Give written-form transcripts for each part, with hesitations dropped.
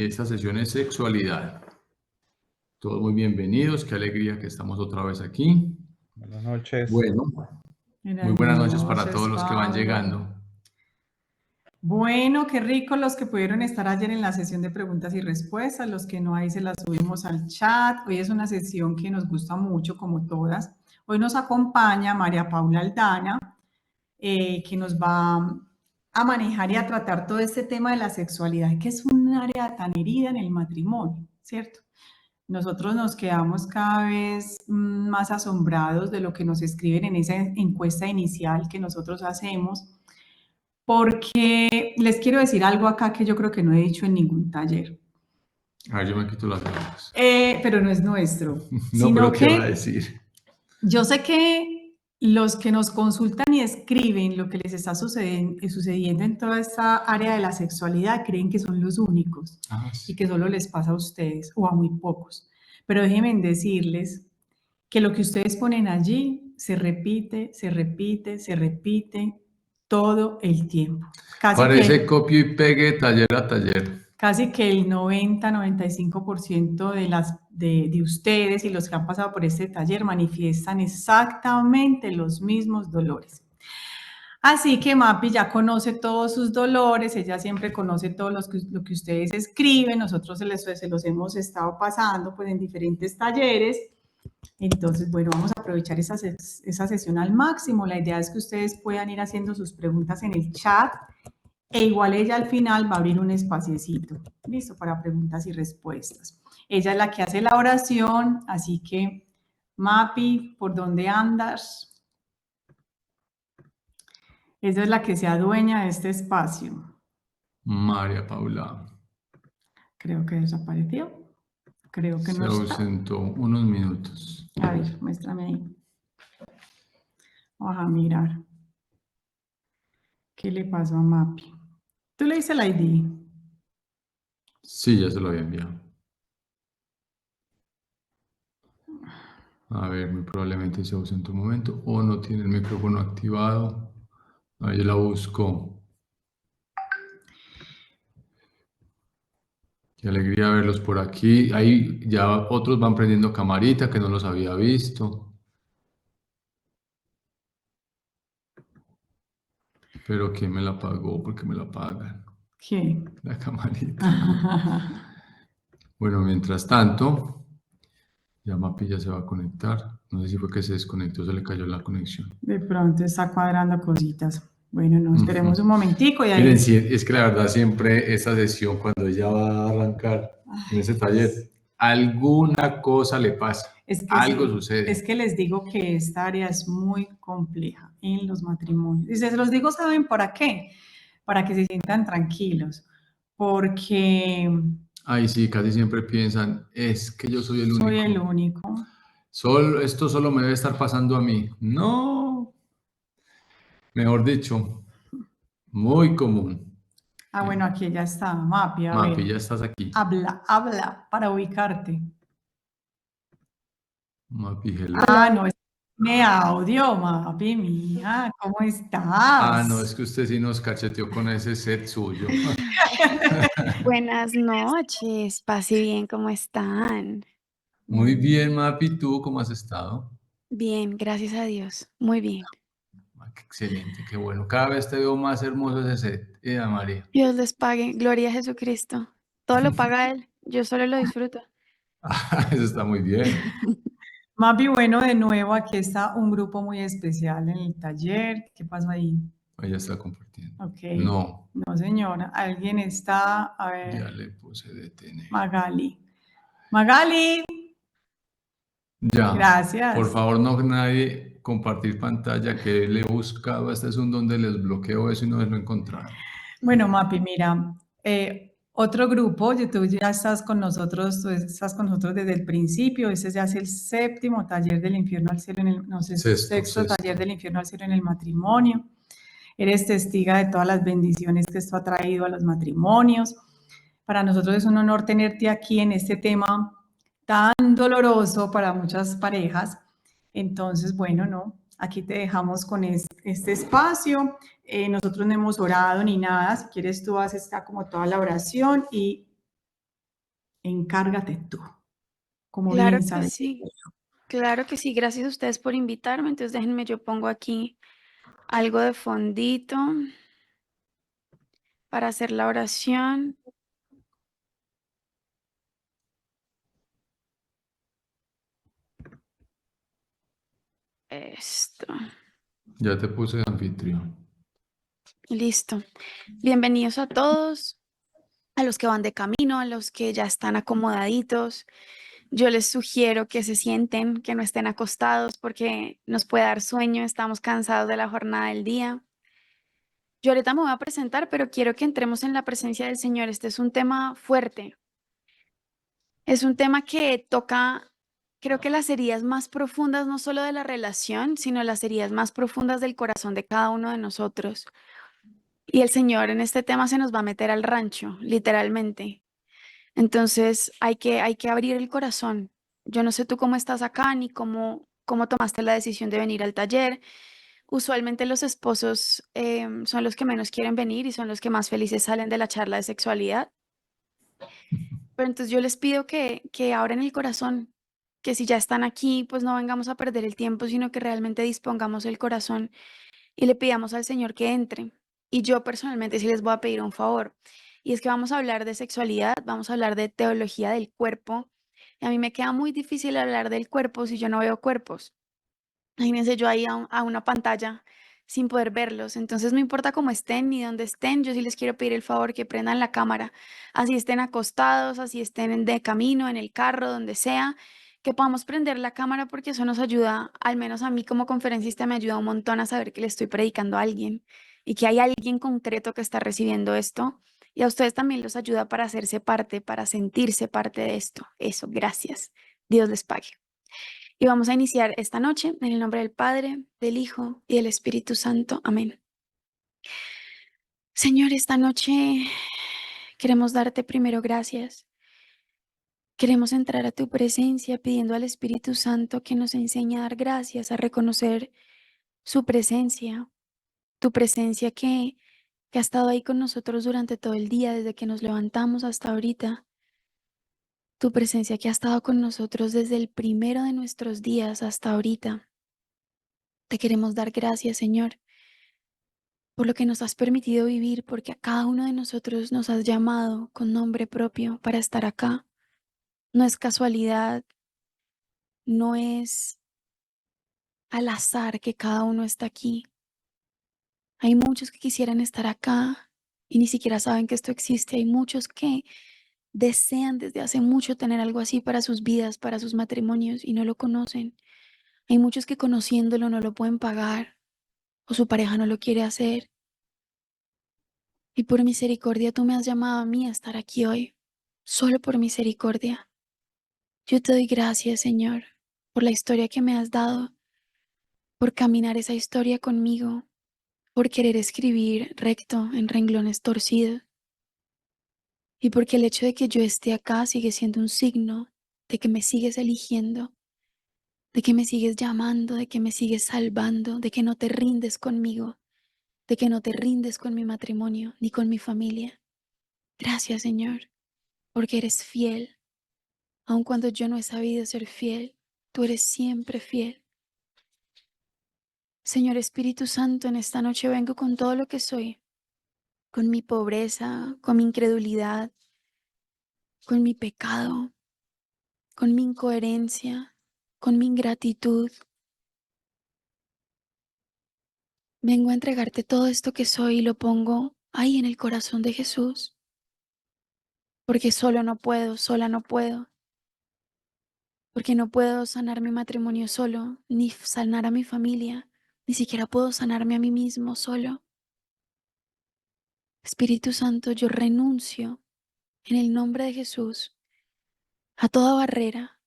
Esta sesión es sexualidad. Todos muy bienvenidos, qué alegría que estamos otra vez aquí. Buenas noches. Bueno, muy buenas noches para todos los que van llegando. Bueno, qué rico los que pudieron estar ayer en la sesión de preguntas y respuestas, los que no, ahí se las subimos al chat. Hoy es una sesión que nos gusta mucho, como todas. Hoy nos acompaña María Paula Aldana, que nos va a manejar y a tratar todo este tema de la sexualidad, que es un área tan herida en el matrimonio, ¿cierto? Nosotros nos quedamos cada vez más asombrados de lo que nos escriben en esa encuesta inicial que nosotros hacemos, porque les quiero decir algo acá que yo creo que no he dicho en ningún taller. A ver, yo me quito las gafas. Pero no es nuestro. No, sino pero ¿qué va a decir? Yo sé que los que nos consultan y escriben lo que les está sucediendo en toda esta área de la sexualidad creen que son los únicos Sí. y que solo les pasa a ustedes o a muy pocos. Pero déjenme decirles que lo que ustedes ponen allí se repite, se repite, se repite todo el tiempo. Parece copio y pegue taller a taller. Casi que el 90-95% de ustedes y los que han pasado por este taller manifiestan exactamente los mismos dolores. Así que Mapi ya conoce todos sus dolores, ella siempre conoce todo lo que ustedes escriben, nosotros se los hemos estado pasando pues en diferentes talleres. Entonces, bueno, vamos a aprovechar esa sesión al máximo. La idea es que ustedes puedan ir haciendo sus preguntas en el chat e igual ella al final va a abrir un espaciecito, listo, para preguntas y respuestas. Ella es la que hace la oración, así que, Mapi, ¿por dónde andas? Ella es la que se adueña de este espacio. María Paula. Creo que desapareció. Creo que no está. Se ausentó unos minutos. A ver, muéstrame ahí. Vamos a mirar. ¿Qué le pasó a Mapi? ¿Tú le dices el ID? Sí, ya se lo había enviado. A ver, muy probablemente se ausentó un momento o no tiene el micrófono activado. Ahí la busco. Qué alegría verlos por aquí. Ahí ya otros van prendiendo camarita que no los había visto. Pero ¿quién me la pagó? ¿Por qué me la pagan? ¿Quién? La camarita. Bueno, mientras tanto, ya Mapi ya se va a conectar. No sé si fue que se desconectó, se le cayó la conexión. De pronto está cuadrando cositas. Bueno, no, esperemos un momentico. Y ahí... Miren, sí, es que la verdad siempre esta sesión, cuando ella va a arrancar en ese taller, alguna cosa le pasa, algo sucede. Es que les digo que esta área es muy compleja en los matrimonios. Y se los digo, ¿saben para qué? Para que se sientan tranquilos. Porque... Ay, sí, casi siempre piensan, es que yo soy el único. Soy el único. Esto solo me debe estar pasando a mí. No. Mejor dicho, muy común. Ah, bueno, aquí ya está, Mapi. A Mapi, ver. ya estás aquí. Habla para ubicarte. Mapi, hello. Ah, no, es mi audio, Mapi, mía, ¿cómo estás? Ah, no, es que usted sí nos cacheteó con ese set suyo. Buenas noches, paz y bien, ¿cómo están? Muy bien, Mapi, ¿tú cómo has estado? Bien, gracias a Dios, muy bien. Qué excelente, qué bueno. Cada vez te veo más hermoso ese set, María. Dios les pague, gloria a Jesucristo. Todo lo paga Él, yo solo lo disfruto. Eso está muy bien. Mapi, bueno, de nuevo aquí está un grupo muy especial en el taller. ¿Qué pasó ahí? Ella está compartiendo. Ok. No. No, señora. Alguien está, a ver. Ya le puse detener. Magali. Magali. Ya. Gracias. Por favor, no nadie compartir pantalla, que le he buscado. Este es un donde les bloqueo eso y no lo he encontrado. Bueno, Mapi, mira, otro grupo, tú ya estás con nosotros, desde el principio. Este ya es el séptimo taller del infierno al cielo, sexto taller del infierno al cielo en el matrimonio. Eres testiga de todas las bendiciones que esto ha traído a los matrimonios. Para nosotros es un honor tenerte aquí en este tema tan doloroso para muchas parejas. Entonces, bueno, no, aquí te dejamos con este espacio. Nosotros no hemos orado ni nada. Si quieres, tú haces como toda la oración y encárgate tú, como Claro bien que sabes. sí, claro que sí. Gracias a ustedes por invitarme. Entonces déjenme, yo pongo aquí algo de fondito para hacer la oración. Esto, Ya te puse de anfitrión. listo. Bienvenidos a todos, a los que van de camino, a los que ya están acomodaditos. Yo les sugiero que se sienten, que no estén acostados porque nos puede dar sueño, estamos cansados de la jornada del día. Yo ahorita me voy a presentar, pero quiero que entremos en la presencia del Señor. Este es un tema fuerte. Es un tema que toca, creo que las heridas más profundas, no solo de la relación, sino las heridas más profundas del corazón de cada uno de nosotros. Y el Señor en este tema se nos va a meter al rancho, literalmente. Entonces hay que abrir el corazón. Yo no sé tú cómo estás acá ni cómo tomaste la decisión de venir al taller. Usualmente los esposos son los que menos quieren venir y son los que más felices salen de la charla de sexualidad. Pero entonces yo les pido que abran el corazón, que si ya están aquí, pues no vengamos a perder el tiempo, sino que realmente dispongamos el corazón y le pidamos al Señor que entre. Y yo personalmente sí les voy a pedir un favor. Y es que vamos a hablar de sexualidad, vamos a hablar de teología del cuerpo. Y a mí me queda muy difícil hablar del cuerpo si yo no veo cuerpos. Imagínense yo ahí a una pantalla sin poder verlos. Entonces no importa cómo estén ni dónde estén, yo sí les quiero pedir el favor que prendan la cámara. Así estén acostados, así estén de camino, en el carro, donde sea, que podamos prender la cámara porque eso nos ayuda, al menos a mí como conferencista me ayuda un montón a saber que le estoy predicando a alguien y que hay alguien concreto que está recibiendo esto. Y a ustedes también los ayuda para hacerse parte, para sentirse parte de esto. Eso, gracias. Dios les pague. Y vamos a iniciar esta noche en el nombre del Padre, del Hijo y del Espíritu Santo. Amén. Señor, esta noche queremos darte primero gracias. Queremos entrar a tu presencia pidiendo al Espíritu Santo que nos enseñe a dar gracias, a reconocer su presencia, tu presencia que ha estado ahí con nosotros durante todo el día, desde que nos levantamos hasta ahorita. Tu presencia que ha estado con nosotros desde el primero de nuestros días hasta ahorita. Te queremos dar gracias, Señor, por lo que nos has permitido vivir, porque a cada uno de nosotros nos has llamado con nombre propio para estar acá. No es casualidad, no es al azar que cada uno está aquí. Hay muchos que quisieran estar acá y ni siquiera saben que esto existe. Hay muchos que desean desde hace mucho tener algo así para sus vidas, para sus matrimonios y no lo conocen. Hay muchos que conociéndolo no lo pueden pagar o su pareja no lo quiere hacer. Y por misericordia tú me has llamado a mí a estar aquí hoy, solo por misericordia. Yo te doy gracias, Señor, por la historia que me has dado, por caminar esa historia conmigo, por querer escribir recto en renglones torcidos, y porque el hecho de que yo esté acá sigue siendo un signo de que me sigues eligiendo, de que me sigues llamando, de que me sigues salvando, de que no te rindes conmigo, de que no te rindes con mi matrimonio ni con mi familia. Gracias, Señor, porque eres fiel. Aun cuando yo no he sabido ser fiel, tú eres siempre fiel. Señor Espíritu Santo, en esta noche vengo con todo lo que soy, con mi pobreza, con mi incredulidad, con mi pecado, con mi incoherencia, con mi ingratitud. Vengo a entregarte todo esto que soy y lo pongo ahí en el corazón de Jesús, porque solo no puedo, sola no puedo, porque no puedo sanar mi matrimonio solo, ni sanar a mi familia, ni siquiera puedo sanarme a mí mismo solo. Espíritu Santo, yo renuncio en el nombre de Jesús a toda barrera,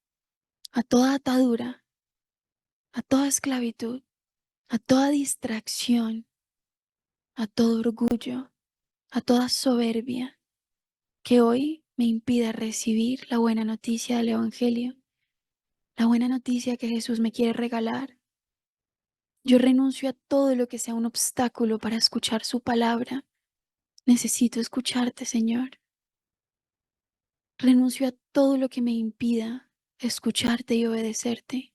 a toda atadura, a toda esclavitud, a toda distracción, a todo orgullo, a toda soberbia que hoy me impida recibir la buena noticia del Evangelio, la buena noticia que Jesús me quiere regalar. Yo renuncio a todo lo que sea un obstáculo para escuchar su palabra. Necesito escucharte, Señor. Renuncio a todo lo que me impida escucharte y obedecerte.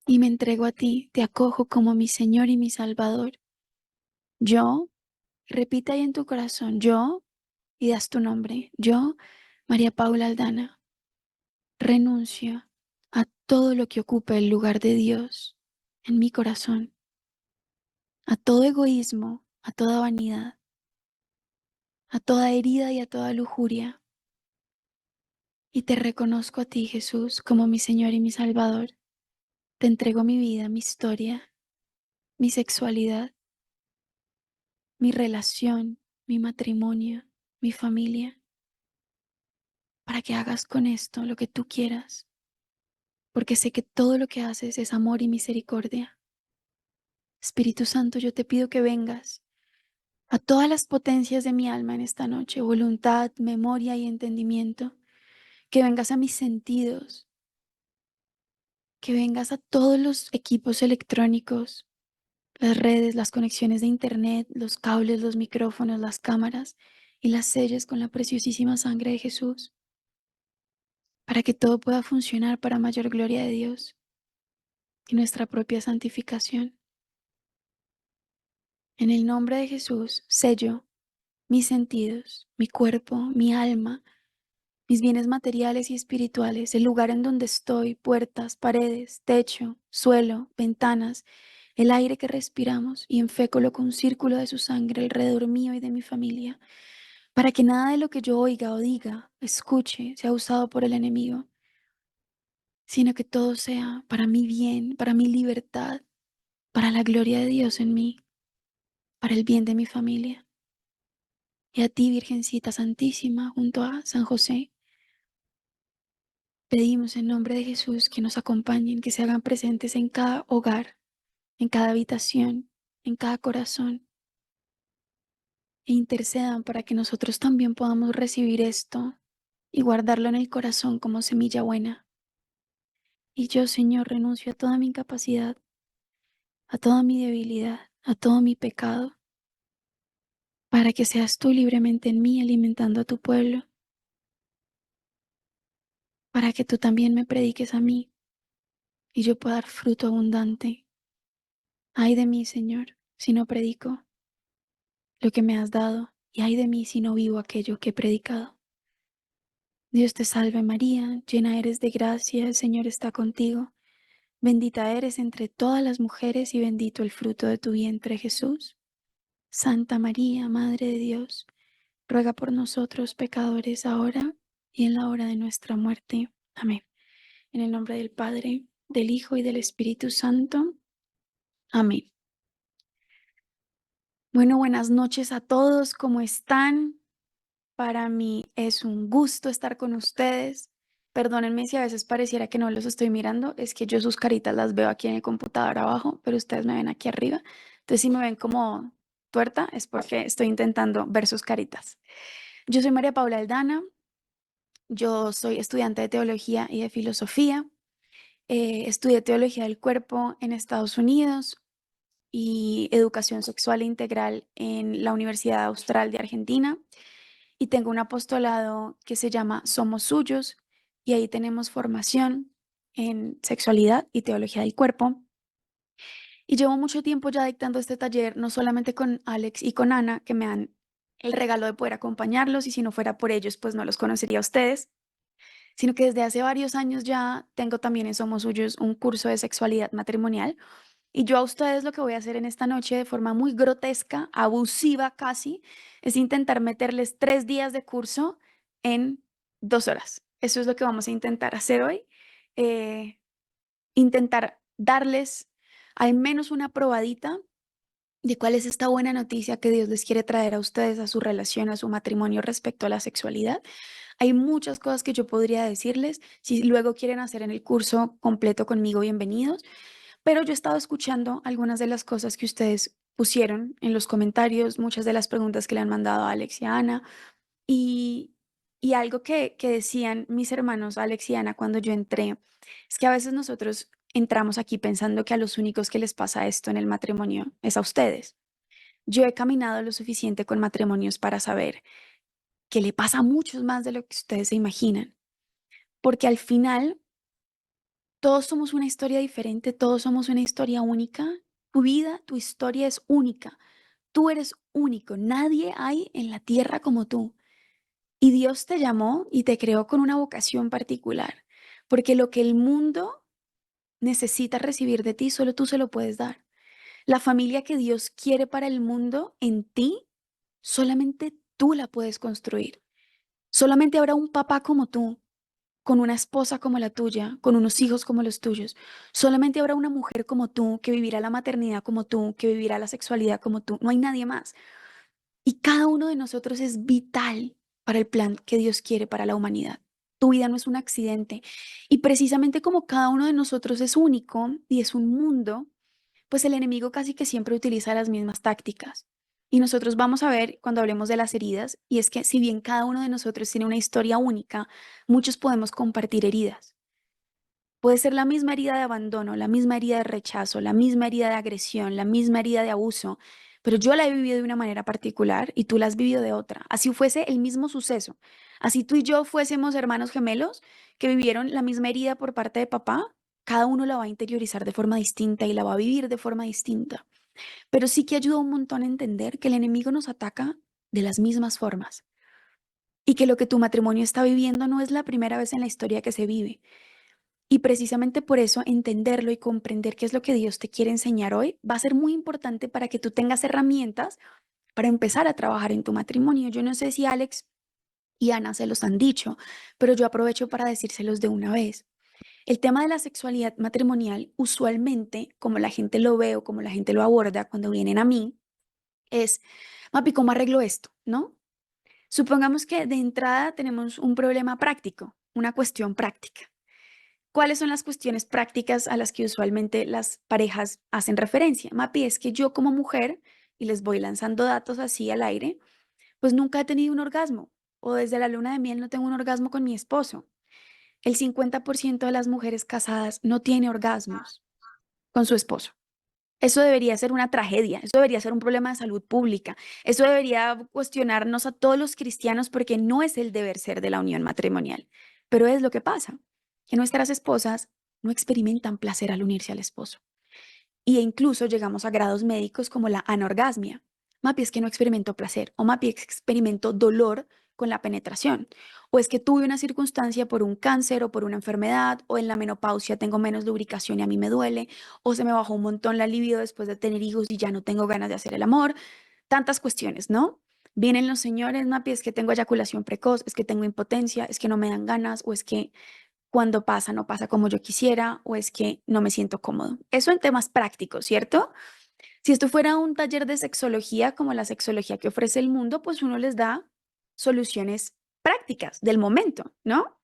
Y me entrego a ti, te acojo como mi Señor y mi Salvador. Yo, repita ahí en tu corazón, yo, y das tu nombre. Yo, María Paula Aldana, renuncio a todo lo que ocupe el lugar de Dios en mi corazón, a todo egoísmo, a toda vanidad, a toda herida y a toda lujuria. Y te reconozco a ti, Jesús, como mi Señor y mi Salvador. Te entrego mi vida, mi historia, mi sexualidad, mi relación, mi matrimonio, mi familia, para que hagas con esto lo que tú quieras, porque sé que todo lo que haces es amor y misericordia. Espíritu Santo, yo te pido que vengas a todas las potencias de mi alma en esta noche, voluntad, memoria y entendimiento, que vengas a mis sentidos, que vengas a todos los equipos electrónicos, las redes, las conexiones de internet, los cables, los micrófonos, las cámaras, y las selles con la preciosísima sangre de Jesús, para que todo pueda funcionar para mayor gloria de Dios y nuestra propia santificación. En el nombre de Jesús, sello mis sentidos, mi cuerpo, mi alma, mis bienes materiales y espirituales, el lugar en donde estoy, puertas, paredes, techo, suelo, ventanas, el aire que respiramos, y enfécolo con un círculo de su sangre alrededor mío y de mi familia, para que nada de lo que yo oiga o diga, escuche, sea usado por el enemigo, sino que todo sea para mi bien, para mi libertad, para la gloria de Dios en mí, para el bien de mi familia. Y a ti, Virgencita Santísima, junto a San José, pedimos en nombre de Jesús que nos acompañen, que se hagan presentes en cada hogar, en cada habitación, en cada corazón, e intercedan para que nosotros también podamos recibir esto y guardarlo en el corazón como semilla buena. Y yo, Señor, renuncio a toda mi incapacidad, a toda mi debilidad, a todo mi pecado, para que seas tú libremente en mí alimentando a tu pueblo, para que tú también me prediques a mí y yo pueda dar fruto abundante. Ay de mí, Señor, si no predico lo que me has dado, y ay de mí si no vivo aquello que he predicado. Dios te salve María, llena eres de gracia, el Señor está contigo. Bendita eres entre todas las mujeres y bendito el fruto de tu vientre, Jesús. Santa María, Madre de Dios, ruega por nosotros pecadores ahora y en la hora de nuestra muerte. Amén. En el nombre del Padre, del Hijo y del Espíritu Santo. Amén. Bueno, buenas noches a todos. ¿Cómo están? Para mí es un gusto estar con ustedes. Perdónenme si a veces pareciera que no los estoy mirando, es que yo sus caritas las veo aquí en el computador abajo, pero ustedes me ven aquí arriba. Entonces, si me ven como tuerta, es porque estoy intentando ver sus caritas. Yo soy María Paula Aldana, yo soy estudiante de teología y de filosofía. Estudié teología del cuerpo en Estados Unidos y educación sexual integral en la Universidad Austral de Argentina. Y tengo un apostolado que se llama Somos Suyos, y ahí tenemos formación en sexualidad y teología del cuerpo. Y llevo mucho tiempo ya dictando este taller, no solamente con Alex y con Ana, que me dan el regalo de poder acompañarlos, y si no fuera por ellos, pues no los conocería a ustedes, sino que desde hace varios años ya tengo también en Somos Suyos un curso de sexualidad matrimonial. Y yo a ustedes lo que voy a hacer en esta noche de forma muy grotesca, abusiva casi, es intentar meterles 3 días de curso en 2 horas. Eso es lo que vamos a intentar hacer hoy. Eh, Intentar darles al menos una probadita de cuál es esta buena noticia que Dios les quiere traer a ustedes, a su relación, a su matrimonio respecto a la sexualidad. Hay muchas cosas que yo podría decirles. Si luego quieren hacer en el curso completo conmigo, bienvenidos. Pero yo he estado escuchando algunas de las cosas que ustedes pusieron en los comentarios, muchas de las preguntas que le han mandado a Alex y a Ana, y, y algo que decían mis hermanos Alex y Ana cuando yo entré, es que a veces nosotros entramos aquí pensando que a los únicos que les pasa esto en el matrimonio es a ustedes. Yo he caminado lo suficiente con matrimonios para saber que le pasa a muchos más de lo que ustedes se imaginan, porque al final todos somos una historia diferente, todos somos una historia única. Tu vida, tu historia es única. Tú eres único, nadie hay en la tierra como tú. Y Dios te llamó y te creó con una vocación particular, porque lo que el mundo necesita recibir de ti, solo tú se lo puedes dar. La familia que Dios quiere para el mundo en ti, solamente tú la puedes construir. Solamente habrá un papá como tú, con una esposa como la tuya, con unos hijos como los tuyos. Solamente habrá una mujer como tú, que vivirá la maternidad como tú, que vivirá la sexualidad como tú. No hay nadie más. Y cada uno de nosotros es vital para el plan que Dios quiere para la humanidad. Tu vida no es un accidente. Y precisamente como cada uno de nosotros es único y es un mundo, pues el enemigo casi que siempre utiliza las mismas tácticas. Y nosotros vamos a ver cuando hablemos de las heridas, y es que si bien cada uno de nosotros tiene una historia única, muchos podemos compartir heridas. Puede ser la misma herida de abandono, la misma herida de rechazo, la misma herida de agresión, la misma herida de abuso, pero yo la he vivido de una manera particular y tú la has vivido de otra. Así fuese el mismo suceso. Así tú y yo fuésemos hermanos gemelos que vivieron la misma herida por parte de papá, cada uno la va a interiorizar de forma distinta y la va a vivir de forma distinta. Pero sí que ayuda un montón a entender que el enemigo nos ataca de las mismas formas y que lo que tu matrimonio está viviendo no es la primera vez en la historia que se vive. Y precisamente por eso entenderlo y comprender qué es lo que Dios te quiere enseñar hoy va a ser muy importante para que tú tengas herramientas para empezar a trabajar en tu matrimonio. Yo no sé si Alex y Ana se los han dicho, pero yo aprovecho para decírselos de una vez. El tema de la sexualidad matrimonial, usualmente, como la gente lo ve o como la gente lo aborda cuando vienen a mí, es, Mapi, ¿cómo arreglo esto? ¿No? Supongamos que de entrada tenemos un problema práctico, una cuestión práctica. ¿Cuáles son las cuestiones prácticas a las que usualmente las parejas hacen referencia? Mapi, es que yo como mujer, y les voy lanzando datos así al aire, pues nunca he tenido un orgasmo, o desde la luna de miel no tengo un orgasmo con mi esposo. El 50% de las mujeres casadas no tiene orgasmos con su esposo. Eso debería ser una tragedia, eso debería ser un problema de salud pública, eso debería cuestionarnos a todos los cristianos porque no es el deber ser de la unión matrimonial. Pero es lo que pasa, que nuestras esposas no experimentan placer al unirse al esposo. Y incluso llegamos a grados médicos como la anorgasmia. Mapi, es que no experimento placer, o Mapi, es que experimento dolor con la penetración, o es que tuve una circunstancia por un cáncer o por una enfermedad, o en la menopausia tengo menos lubricación y a mí me duele, o se me bajó un montón la libido después de tener hijos y ya no tengo ganas de hacer el amor. Tantas cuestiones, ¿no? Vienen los señores, Mapi, es que tengo eyaculación precoz, es que tengo impotencia, es que no me dan ganas, o es que cuando pasa no pasa como yo quisiera, o es que no me siento cómodo. Eso en temas prácticos, ¿cierto? Si esto fuera un taller de sexología como la sexología que ofrece el mundo, pues uno les da soluciones prácticas del momento, ¿no?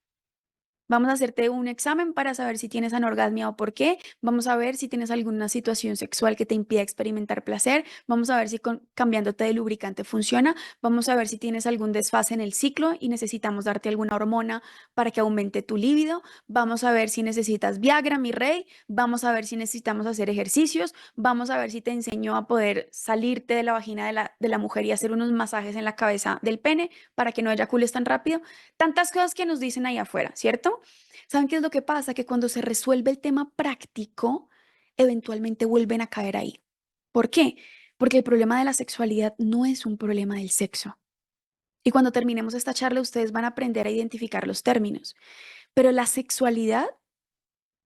Vamos a hacerte un examen para saber si tienes anorgasmia o por qué. Vamos a ver si tienes alguna situación sexual que te impida experimentar placer. Vamos a ver si cambiándote de lubricante funciona. Vamos a ver si tienes algún desfase en el ciclo y necesitamos darte alguna hormona para que aumente tu líbido. Vamos a ver si necesitas Viagra, mi rey. Vamos a ver si necesitamos hacer ejercicios. Vamos a ver si te enseño a poder salirte de la vagina de la mujer y hacer unos masajes en la cabeza del pene para que no eyacules tan rápido. Tantas cosas que nos dicen ahí afuera, ¿cierto? ¿Saben qué es lo que pasa? Que cuando se resuelve el tema práctico, eventualmente vuelven a caer ahí. ¿Por qué? Porque el problema de la sexualidad no es un problema del sexo. Y cuando terminemos esta charla, ustedes van a aprender a identificar los términos. Pero la sexualidad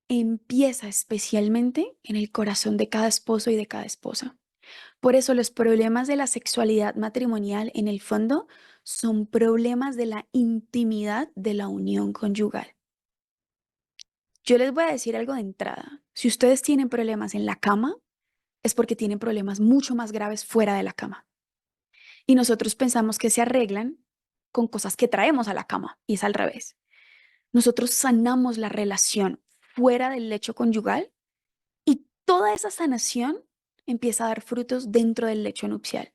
empieza especialmente en el corazón de cada esposo y de cada esposa. Por eso los problemas de la sexualidad matrimonial en el fondo son problemas de la intimidad de la unión conyugal. Yo les voy a decir algo de entrada. Si ustedes tienen problemas en la cama, es porque tienen problemas mucho más graves fuera de la cama. Y nosotros pensamos que se arreglan con cosas que traemos a la cama, y es al revés. Nosotros sanamos la relación fuera del lecho conyugal y toda esa sanación empieza a dar frutos dentro del lecho nupcial.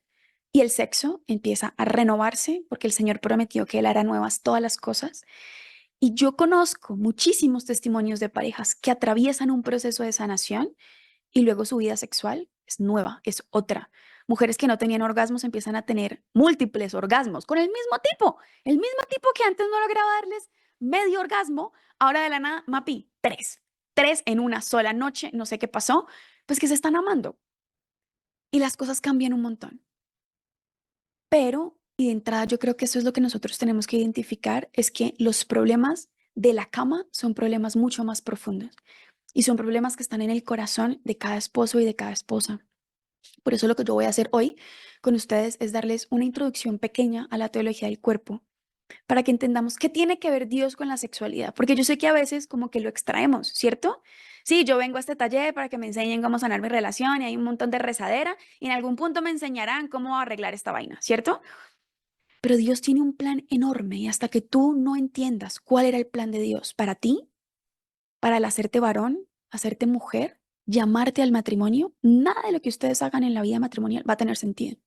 Y el sexo empieza a renovarse porque el Señor prometió que Él hará nuevas todas las cosas. Y yo conozco muchísimos testimonios de parejas que atraviesan un proceso de sanación y luego su vida sexual es nueva, es otra, Mujeres que no tenían orgasmos empiezan a tener múltiples orgasmos con el mismo tipo que antes no lograba darles medio orgasmo, ahora de la nada, Mapi, tres en una sola noche, no sé qué pasó, pues que se están amando y las cosas cambian un montón. Pero, y de entrada yo creo que eso es lo que nosotros tenemos que identificar, es que los problemas de la cama son problemas mucho más profundos y son problemas que están en el corazón de cada esposo y de cada esposa. Por eso lo que yo voy a hacer hoy con ustedes es darles una introducción pequeña a la teología del cuerpo, para que entendamos qué tiene que ver Dios con la sexualidad, porque yo sé que a veces como que lo extraemos, ¿cierto? Sí, yo vengo a este taller para que me enseñen cómo sanar mi relación y hay un montón de rezadera y en algún punto me enseñarán cómo arreglar esta vaina, ¿cierto? Pero Dios tiene un plan enorme y hasta que tú no entiendas cuál era el plan de Dios para ti, para el hacerte varón, hacerte mujer, llamarte al matrimonio, nada de lo que ustedes hagan en la vida matrimonial va a tener sentido,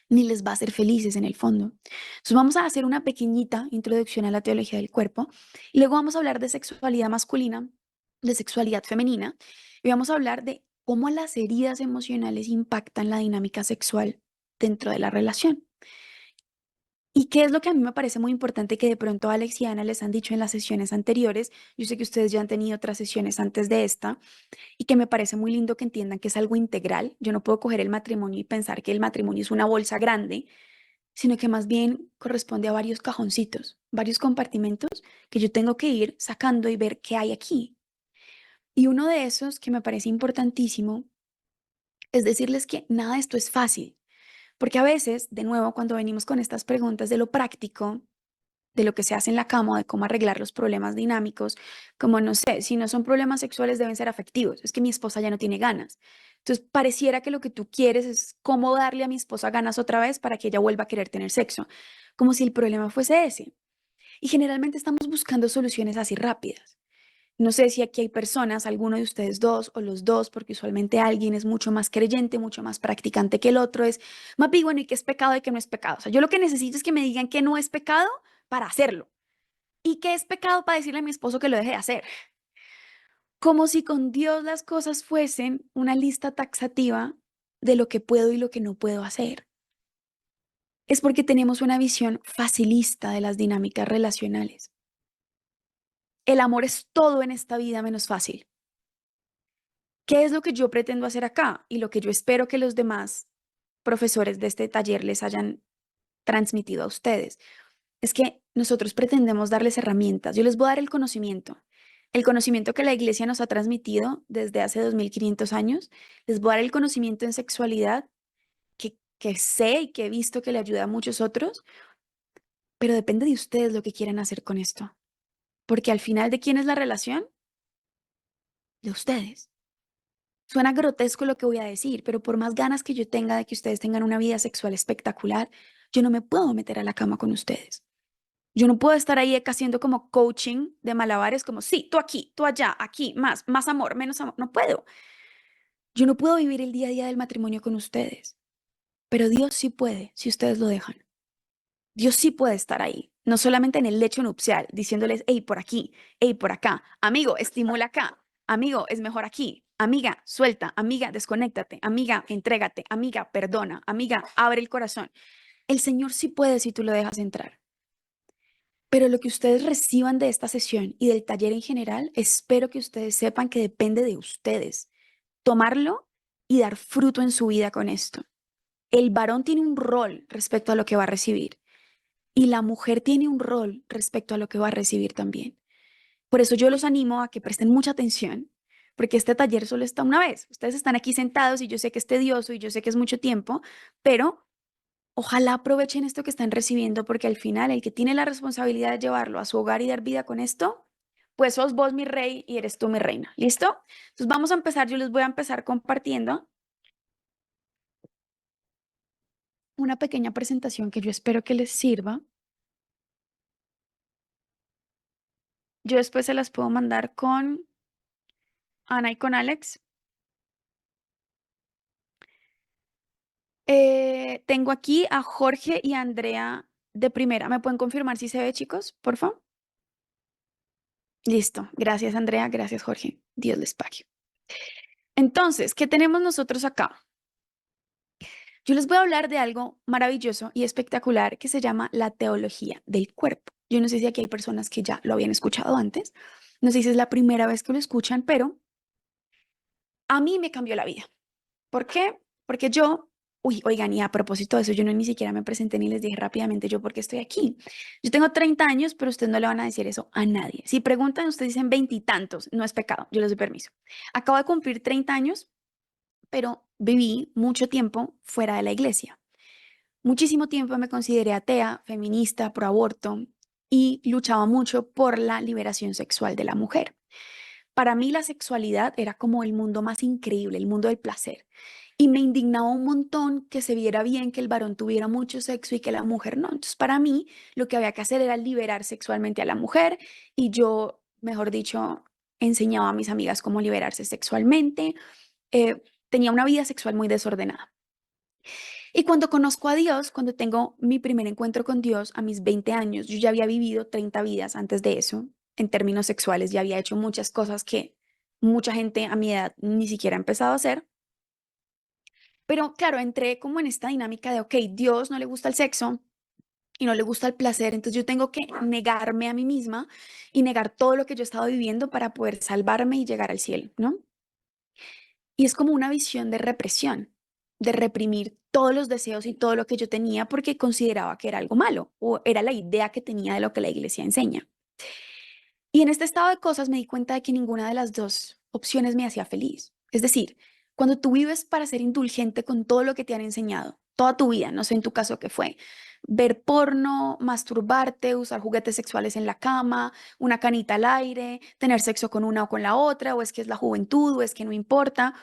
ni les va a hacer felices en el fondo. Entonces vamos a hacer una pequeñita introducción a la teología del cuerpo y luego vamos a hablar de sexualidad masculina, de sexualidad femenina y vamos a hablar de cómo las heridas emocionales impactan la dinámica sexual dentro de la relación. ¿Y qué es lo que a mí me parece muy importante que de pronto Alex y Ana les han dicho en las sesiones anteriores? Yo sé que ustedes ya han tenido otras sesiones antes de esta y que me parece muy lindo que entiendan que es algo integral. Yo no puedo coger el matrimonio y pensar que el matrimonio es una bolsa grande, sino que más bien corresponde a varios cajoncitos, varios compartimentos que yo tengo que ir sacando y ver qué hay aquí. Y uno de esos que me parece importantísimo es decirles que nada de esto es fácil, porque a veces, de nuevo, cuando venimos con estas preguntas de lo práctico, de lo que se hace en la cama, de cómo arreglar los problemas dinámicos, como no sé, si no son problemas sexuales deben ser afectivos, es que mi esposa ya no tiene ganas. Entonces, pareciera que lo que tú quieres es cómo darle a mi esposa ganas otra vez para que ella vuelva a querer tener sexo, como si el problema fuese ese. Y generalmente estamos buscando soluciones así rápidas. No sé si aquí hay personas, alguno de ustedes dos o los dos, porque usualmente alguien es mucho más creyente, mucho más practicante que el otro, es, Mapi, bueno, ¿y qué es pecado y qué no es pecado? O sea, yo lo que necesito es que me digan que no es pecado para hacerlo. ¿Y qué es pecado para decirle a mi esposo que lo deje de hacer? Como si con Dios las cosas fuesen una lista taxativa de lo que puedo y lo que no puedo hacer. Es porque tenemos una visión facilista de las dinámicas relacionales. El amor es todo en esta vida menos fácil. ¿Qué es lo que yo pretendo hacer acá? Y lo que yo espero que los demás profesores de este taller les hayan transmitido a ustedes. Es que nosotros pretendemos darles herramientas. Yo les voy a dar el conocimiento que la iglesia nos ha transmitido desde hace 2500 años. Les voy a dar el conocimiento en sexualidad que sé y que he visto que le ayuda a muchos otros, pero depende de ustedes lo que quieran hacer con esto. Porque al final, ¿de quién es la relación? De ustedes. Suena grotesco lo que voy a decir, pero por más ganas que yo tenga de que ustedes tengan una vida sexual espectacular, yo no me puedo meter a la cama con ustedes. Yo no puedo estar ahí haciendo como coaching de malabares, como, sí, tú aquí, tú allá, aquí, más amor, menos amor. No puedo. Yo no puedo vivir el día a día del matrimonio con ustedes, pero Dios sí puede, si ustedes lo dejan. Dios sí puede estar ahí, no solamente en el lecho nupcial, diciéndoles, hey, por aquí, hey, por acá, amigo, estimula acá, amigo, es mejor aquí, amiga, suelta, amiga, desconéctate, amiga, entrégate, amiga, perdona, amiga, abre el corazón. El Señor sí puede si tú lo dejas entrar. Pero lo que ustedes reciban de esta sesión y del taller en general, espero que ustedes sepan que depende de ustedes tomarlo y dar fruto en su vida con esto. El varón tiene un rol respecto a lo que va a recibir y la mujer tiene un rol respecto a lo que va a recibir también. Por eso yo los animo a que presten mucha atención, porque este taller solo está una vez. Ustedes están aquí sentados y yo sé que es tedioso y yo sé que es mucho tiempo, pero ojalá aprovechen esto que están recibiendo porque al final el que tiene la responsabilidad de llevarlo a su hogar y dar vida con esto, pues sos vos mi rey y eres tú mi reina. ¿Listo? Entonces vamos a empezar. Yo les voy a empezar compartiendo una pequeña presentación que yo espero que les sirva. Yo después se las puedo mandar con Ana y con Alex. Tengo aquí a Jorge y a Andrea de primera. ¿Me pueden confirmar si se ve, chicos? Por favor. Listo. Gracias, Andrea. Gracias, Jorge. Dios les pague. Entonces, ¿qué tenemos nosotros acá? Yo les voy a hablar de algo maravilloso y espectacular que se llama la teología del cuerpo. Yo no sé si aquí hay personas que ya lo habían escuchado antes, no sé si es la primera vez que lo escuchan, pero a mí me cambió la vida. ¿Por qué? Porque yo, oigan, y a propósito de eso, yo no ni siquiera me presenté ni les dije rápidamente yo por qué estoy aquí. Yo tengo 30 años, pero ustedes no le van a decir eso a nadie. Si preguntan, ustedes dicen veintitantos, no es pecado, yo les doy permiso. Acabo de cumplir 30 años, pero viví mucho tiempo fuera de la iglesia. Muchísimo tiempo me consideré atea, feminista, pro aborto y luchaba mucho por la liberación sexual de la mujer. Para mí la sexualidad era como el mundo más increíble, el mundo del placer. Y me indignaba un montón que se viera bien que el varón tuviera mucho sexo y que la mujer no. Entonces, para mí, lo que había que hacer era liberar sexualmente a la mujer y yo, mejor dicho, enseñaba a mis amigas cómo liberarse sexualmente. Tenía una vida sexual muy desordenada. Y cuando conozco a Dios, cuando tengo mi primer encuentro con Dios a mis 20 años, yo ya había vivido 30 vidas antes de eso, en términos sexuales, ya había hecho muchas cosas que mucha gente a mi edad ni siquiera ha empezado a hacer. Pero claro, entré como en esta dinámica de, ok, Dios no le gusta el sexo y no le gusta el placer, entonces yo tengo que negarme a mí misma y negar todo lo que yo he estado viviendo para poder salvarme y llegar al cielo, ¿no? Y es como una visión de represión, de reprimir todos los deseos y todo lo que yo tenía porque consideraba que era algo malo o era la idea que tenía de lo que la iglesia enseña. Y en este estado de cosas me di cuenta de que ninguna de las dos opciones me hacía feliz. Es decir, cuando tú vives para ser indulgente con todo lo que te han enseñado, toda tu vida, no sé en tu caso qué fue, ver porno, masturbarte, usar juguetes sexuales en la cama, una canita al aire, tener sexo con una o con la otra, o es que es la juventud, o es que no importa,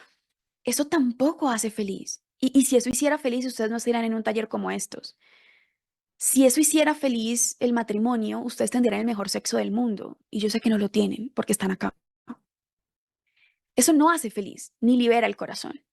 eso tampoco hace feliz. Y si eso hiciera feliz, ustedes no estarían en un taller como estos. Si eso hiciera feliz el matrimonio, ustedes tendrían el mejor sexo del mundo. Y yo sé que no lo tienen porque están acá. Eso no hace feliz ni libera el corazón.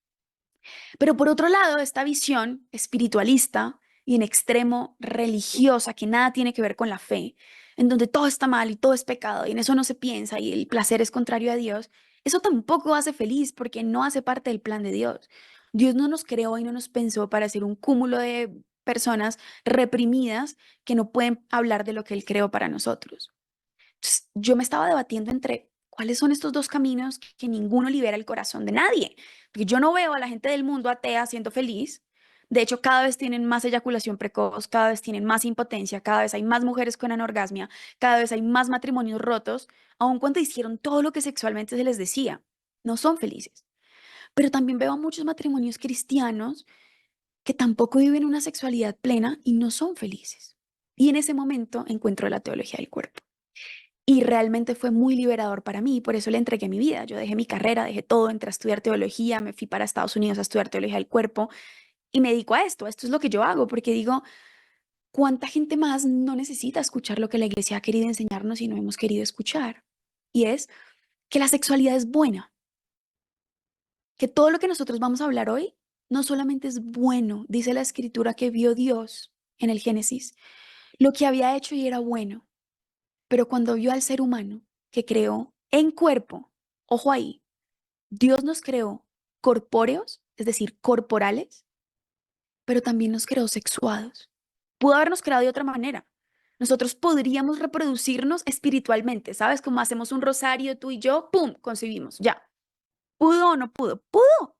Pero por otro lado, esta visión espiritualista y en extremo religiosa, que nada tiene que ver con la fe, en donde todo está mal y todo es pecado y en eso no se piensa y el placer es contrario a Dios, eso tampoco hace feliz porque no hace parte del plan de Dios. Dios no nos creó y no nos pensó para ser un cúmulo de personas reprimidas que no pueden hablar de lo que Él creó para nosotros. Entonces, yo me estaba debatiendo entre cuáles son estos dos caminos que ninguno libera el corazón de nadie. Porque yo no veo a la gente del mundo atea siendo feliz. De hecho, cada vez tienen más eyaculación precoz, cada vez tienen más impotencia, cada vez hay más mujeres con anorgasmia, cada vez hay más matrimonios rotos, aun cuando hicieron todo lo que sexualmente se les decía. No son felices. Pero también veo a muchos matrimonios cristianos que tampoco viven una sexualidad plena y no son felices. Y en ese momento encuentro la teología del cuerpo. Y realmente fue muy liberador para mí, por eso le entregué mi vida. Yo dejé mi carrera, dejé todo, entré a estudiar teología, me fui para Estados Unidos a estudiar teología del cuerpo y me dedico a esto. Esto es lo que yo hago, porque digo, ¿cuánta gente más no necesita escuchar lo que la iglesia ha querido enseñarnos y no hemos querido escuchar? Y es que la sexualidad es buena, que todo lo que nosotros vamos a hablar hoy no solamente es bueno, dice la escritura que vio Dios en el Génesis, lo que había hecho y era bueno. Pero cuando vio al ser humano que creó en cuerpo, ojo ahí, Dios nos creó corpóreos, es decir, corporales, pero también nos creó sexuados. Pudo habernos creado de otra manera. Nosotros podríamos reproducirnos espiritualmente, ¿sabes? Como hacemos un rosario tú y yo, ¡pum!, concebimos, ya. ¿Pudo o no pudo? Pudo.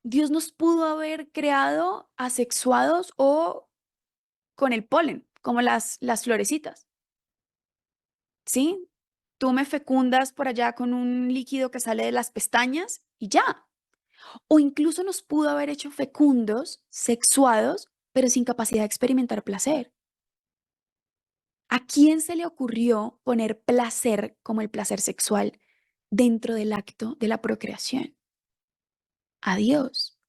Dios nos pudo haber creado asexuados o con el polen, como las florecitas. ¿Sí? Tú me fecundas por allá con un líquido que sale de las pestañas y ya. O incluso nos pudo haber hecho fecundos, sexuados, pero sin capacidad de experimentar placer. ¿A quién se le ocurrió poner placer como el placer sexual dentro del acto de la procreación? A Dios.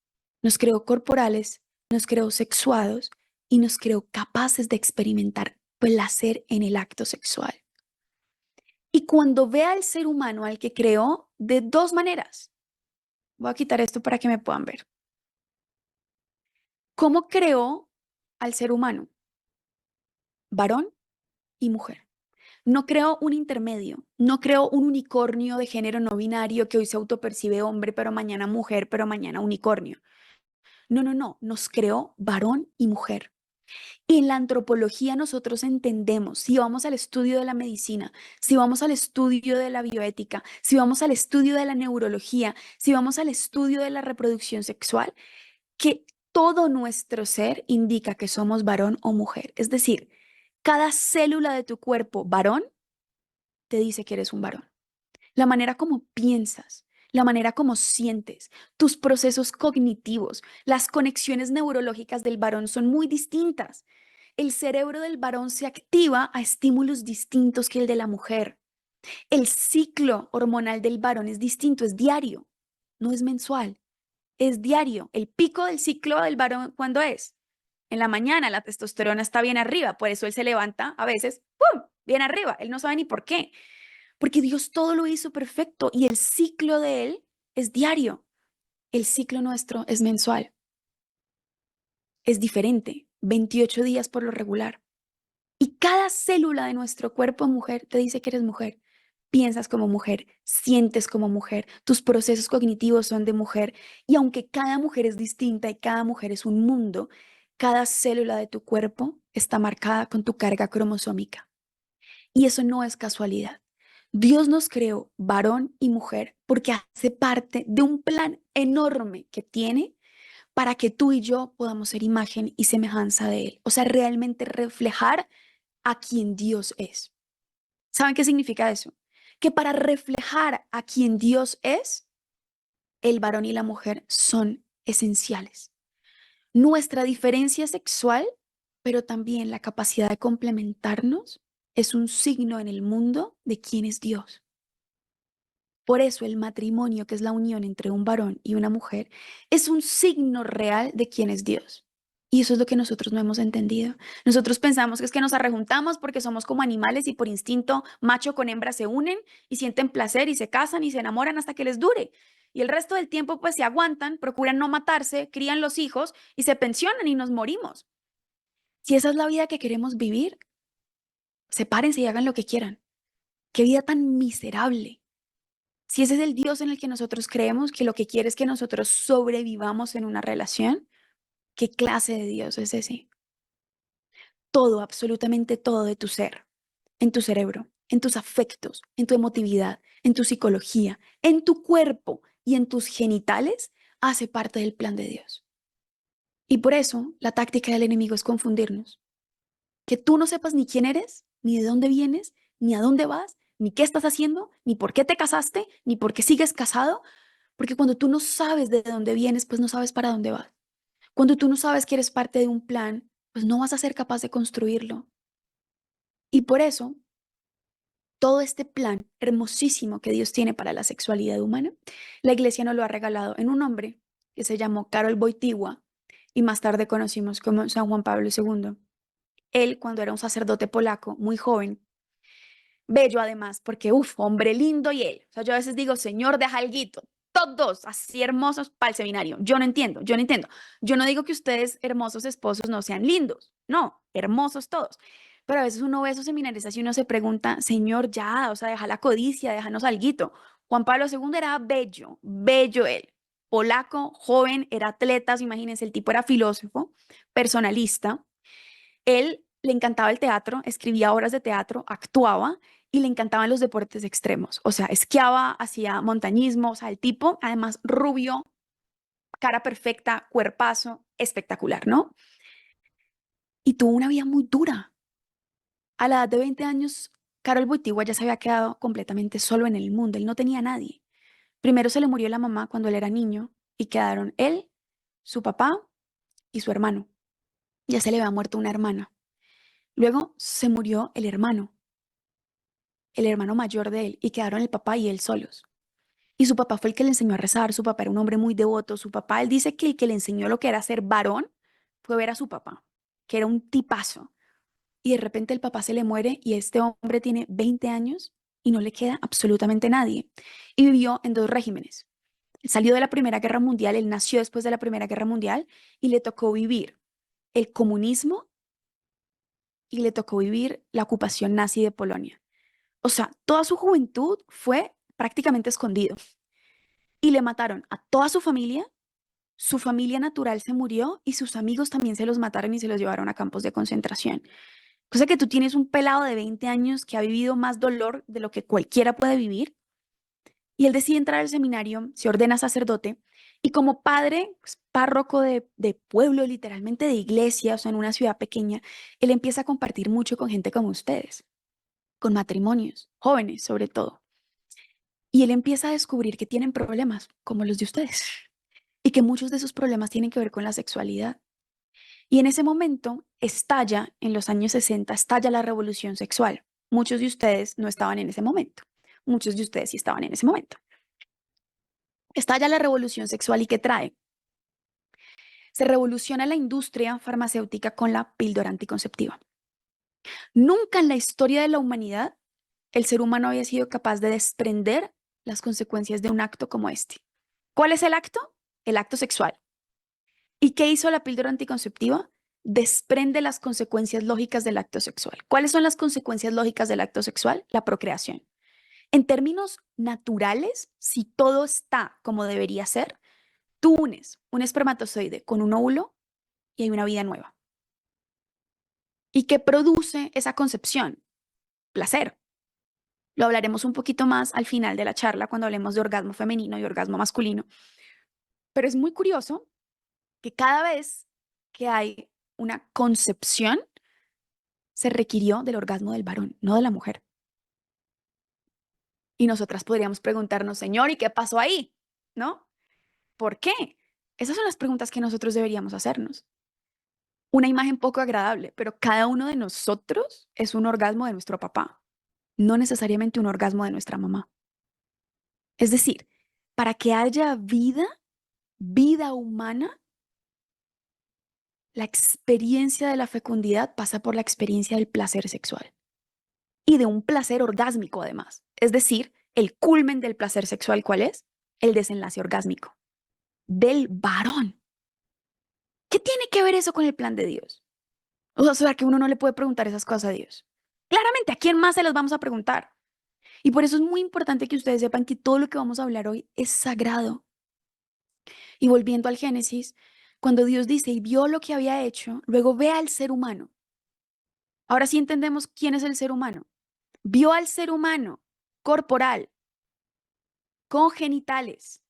Nos creó corporales, nos creó sexuados y nos creó capaces de experimentar placer en el acto sexual. Y cuando ve al ser humano al que creó de dos maneras, voy a quitar esto para que me puedan ver. ¿Cómo creó al ser humano? Varón y mujer. No creó un intermedio, no creó un unicornio de género no binario que hoy se autopercibe hombre, pero mañana mujer, pero mañana unicornio. No, nos creó varón y mujer. Y en la antropología nosotros entendemos, si vamos al estudio de la medicina, si vamos al estudio de la bioética, si vamos al estudio de la neurología, si vamos al estudio de la reproducción sexual, que todo nuestro ser indica que somos varón o mujer. Es decir, cada célula de tu cuerpo varón te dice que eres un varón. La manera como piensas, la manera como sientes, tus procesos cognitivos, las conexiones neurológicas del varón son muy distintas. El cerebro del varón se activa a estímulos distintos que el de la mujer. El ciclo hormonal del varón es distinto, es diario, no es mensual, es diario. El pico del ciclo del varón, ¿cuándo es? En la mañana la testosterona está bien arriba, por eso él se levanta a veces, ¡pum!, bien arriba. Él no sabe ni por qué, porque Dios todo lo hizo perfecto y el ciclo de él es diario. El ciclo nuestro es mensual, es diferente, 28 días por lo regular. Y cada célula de nuestro cuerpo mujer te dice que eres mujer. Piensas como mujer, sientes como mujer, tus procesos cognitivos son de mujer. Y aunque cada mujer es distinta y cada mujer es un mundo, cada célula de tu cuerpo está marcada con tu carga cromosómica. Y eso no es casualidad. Dios nos creó varón y mujer porque hace parte de un plan enorme que tiene para que tú y yo podamos ser imagen y semejanza de Él. O sea, realmente reflejar a quien Dios es. ¿Saben qué significa eso? Que para reflejar a quien Dios es, el varón y la mujer son esenciales. Nuestra diferencia sexual, pero también la capacidad de complementarnos, es un signo en el mundo de quién es Dios. Por eso el matrimonio, que es la unión entre un varón y una mujer, es un signo real de quién es Dios. Y eso es lo que nosotros no hemos entendido. Nosotros pensamos que es que nos arrejuntamos porque somos como animales y por instinto macho con hembra se unen y sienten placer y se casan y se enamoran hasta que les dure. Y el resto del tiempo pues se aguantan, procuran no matarse, crían los hijos y se pensionan y nos morimos. Si esa es la vida que queremos vivir, sepárense y hagan lo que quieran. Qué vida tan miserable. Si ese es el Dios en el que nosotros creemos, que lo que quiere es que nosotros sobrevivamos en una relación, ¿qué clase de Dios es ese? Todo, absolutamente todo de tu ser, en tu cerebro, en tus afectos, en tu emotividad, en tu psicología, en tu cuerpo y en tus genitales, hace parte del plan de Dios. Y por eso la táctica del enemigo es confundirnos. Que tú no sepas ni quién eres, ni de dónde vienes, ni a dónde vas, ni qué estás haciendo, ni por qué te casaste, ni por qué sigues casado, porque cuando tú no sabes de dónde vienes, pues no sabes para dónde vas. Cuando tú no sabes que eres parte de un plan, pues no vas a ser capaz de construirlo. Y por eso, todo este plan hermosísimo que Dios tiene para la sexualidad humana, la iglesia nos lo ha regalado en un hombre que se llamó Karol Wojtyła y más tarde conocimos como San Juan Pablo II. Él, cuando era un sacerdote polaco, muy joven, bello además, porque, hombre lindo y él. O sea, yo a veces digo, Señor, deja alguito. Todos así hermosos para el seminario. Yo no entiendo. Yo no digo que ustedes, hermosos esposos, no sean lindos. No, hermosos todos. Pero a veces uno ve esos seminarios así y uno se pregunta, Señor, ya, o sea, deja la codicia, déjanos alguito. Juan Pablo II era bello, bello él. Polaco, joven, era atleta, imagínense, el tipo era filósofo, personalista. Él le encantaba el teatro, escribía obras de teatro, actuaba y le encantaban los deportes extremos. O sea, esquiaba, hacía montañismo, o sea, el tipo, además rubio, cara perfecta, cuerpazo, espectacular, ¿no? Y tuvo una vida muy dura. A la edad de 20 años, Karol Wojtyła ya se había quedado completamente solo en el mundo. Él no tenía a nadie. Primero se le murió la mamá cuando él era niño y quedaron él, su papá y su hermano. Ya se le había muerto una hermana. Luego se murió el hermano mayor de él, y quedaron el papá y él solos. Y su papá fue el que le enseñó a rezar, su papá era un hombre muy devoto, su papá, él dice que el que le enseñó lo que era ser varón fue ver a su papá, que era un tipazo. Y de repente el papá se le muere y este hombre tiene 20 años y no le queda absolutamente nadie. Y vivió en dos regímenes. Él salió de la Primera Guerra Mundial, él nació después de la Primera Guerra Mundial y le tocó vivir el comunismo y le tocó vivir la ocupación nazi de Polonia. O sea, toda su juventud fue prácticamente escondido y le mataron a toda su familia su familia natural se murió y sus amigos también se los mataron y se los llevaron a campos de concentración. Cosa que tú tienes un pelado de 20 años que ha vivido más dolor de lo que cualquiera puede vivir y él decide entrar al seminario, se ordena sacerdote y como padre, pues, párroco de pueblo, literalmente de iglesia, o sea, en una ciudad pequeña, él empieza a compartir mucho con gente como ustedes, con matrimonios, jóvenes sobre todo. Y él empieza a descubrir que tienen problemas como los de ustedes y que muchos de esos problemas tienen que ver con la sexualidad. Y en ese momento estalla, en los años 60, estalla la revolución sexual. Muchos de ustedes no estaban en ese momento. Muchos de ustedes sí estaban en ese momento. Estalla la revolución sexual y ¿qué trae? Se revoluciona la industria farmacéutica con la píldora anticonceptiva. Nunca en la historia de la humanidad el ser humano había sido capaz de desprender las consecuencias de un acto como este. ¿Cuál es el acto? El acto sexual. ¿Y qué hizo la píldora anticonceptiva? Desprende las consecuencias lógicas del acto sexual. ¿Cuáles son las consecuencias lógicas del acto sexual? La procreación. En términos naturales, si todo está como debería ser, tú unes un espermatozoide con un óvulo y hay una vida nueva. ¿Y qué produce esa concepción? Placer. Lo hablaremos un poquito más al final de la charla cuando hablemos de orgasmo femenino y orgasmo masculino. Pero es muy curioso que cada vez que hay una concepción, se requirió del orgasmo del varón, no de la mujer. Y nosotras podríamos preguntarnos, Señor, ¿y qué pasó ahí? ¿No? ¿Por qué? Esas son las preguntas que nosotros deberíamos hacernos. Una imagen poco agradable, pero cada uno de nosotros es un orgasmo de nuestro papá, no necesariamente un orgasmo de nuestra mamá. Es decir, para que haya vida humana, la experiencia de la fecundidad pasa por la experiencia del placer sexual y de un placer orgásmico además. Es decir, el culmen del placer sexual, ¿cuál es? El desenlace orgásmico del varón. ¿Qué tiene que ver eso con el plan de Dios? O sea, que uno no le puede preguntar esas cosas a Dios. Claramente, ¿a quién más se las vamos a preguntar? Y por eso es muy importante que ustedes sepan que todo lo que vamos a hablar hoy es sagrado. Y volviendo al Génesis, cuando Dios dice y vio lo que había hecho, luego ve al ser humano. Ahora sí entendemos quién es el ser humano. Vio al ser humano corporal, con genitales,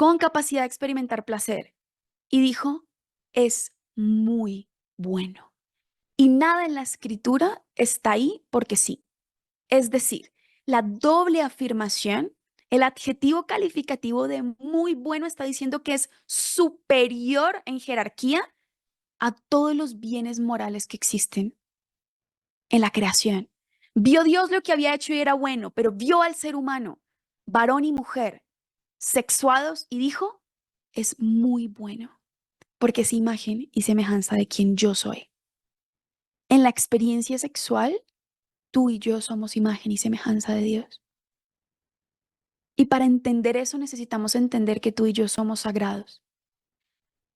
con capacidad de experimentar placer y dijo, es muy bueno. Y nada en la escritura está ahí porque sí. Es decir, la doble afirmación, el adjetivo calificativo de muy bueno está diciendo que es superior en jerarquía a todos los bienes morales que existen en la creación. Vio Dios lo que había hecho y era bueno, pero vio al ser humano, varón y mujer, sexuados y dijo, es muy bueno, porque es imagen y semejanza de quien yo soy. En la experiencia sexual, tú y yo somos imagen y semejanza de Dios. Y para entender eso necesitamos entender que tú y yo somos sagrados.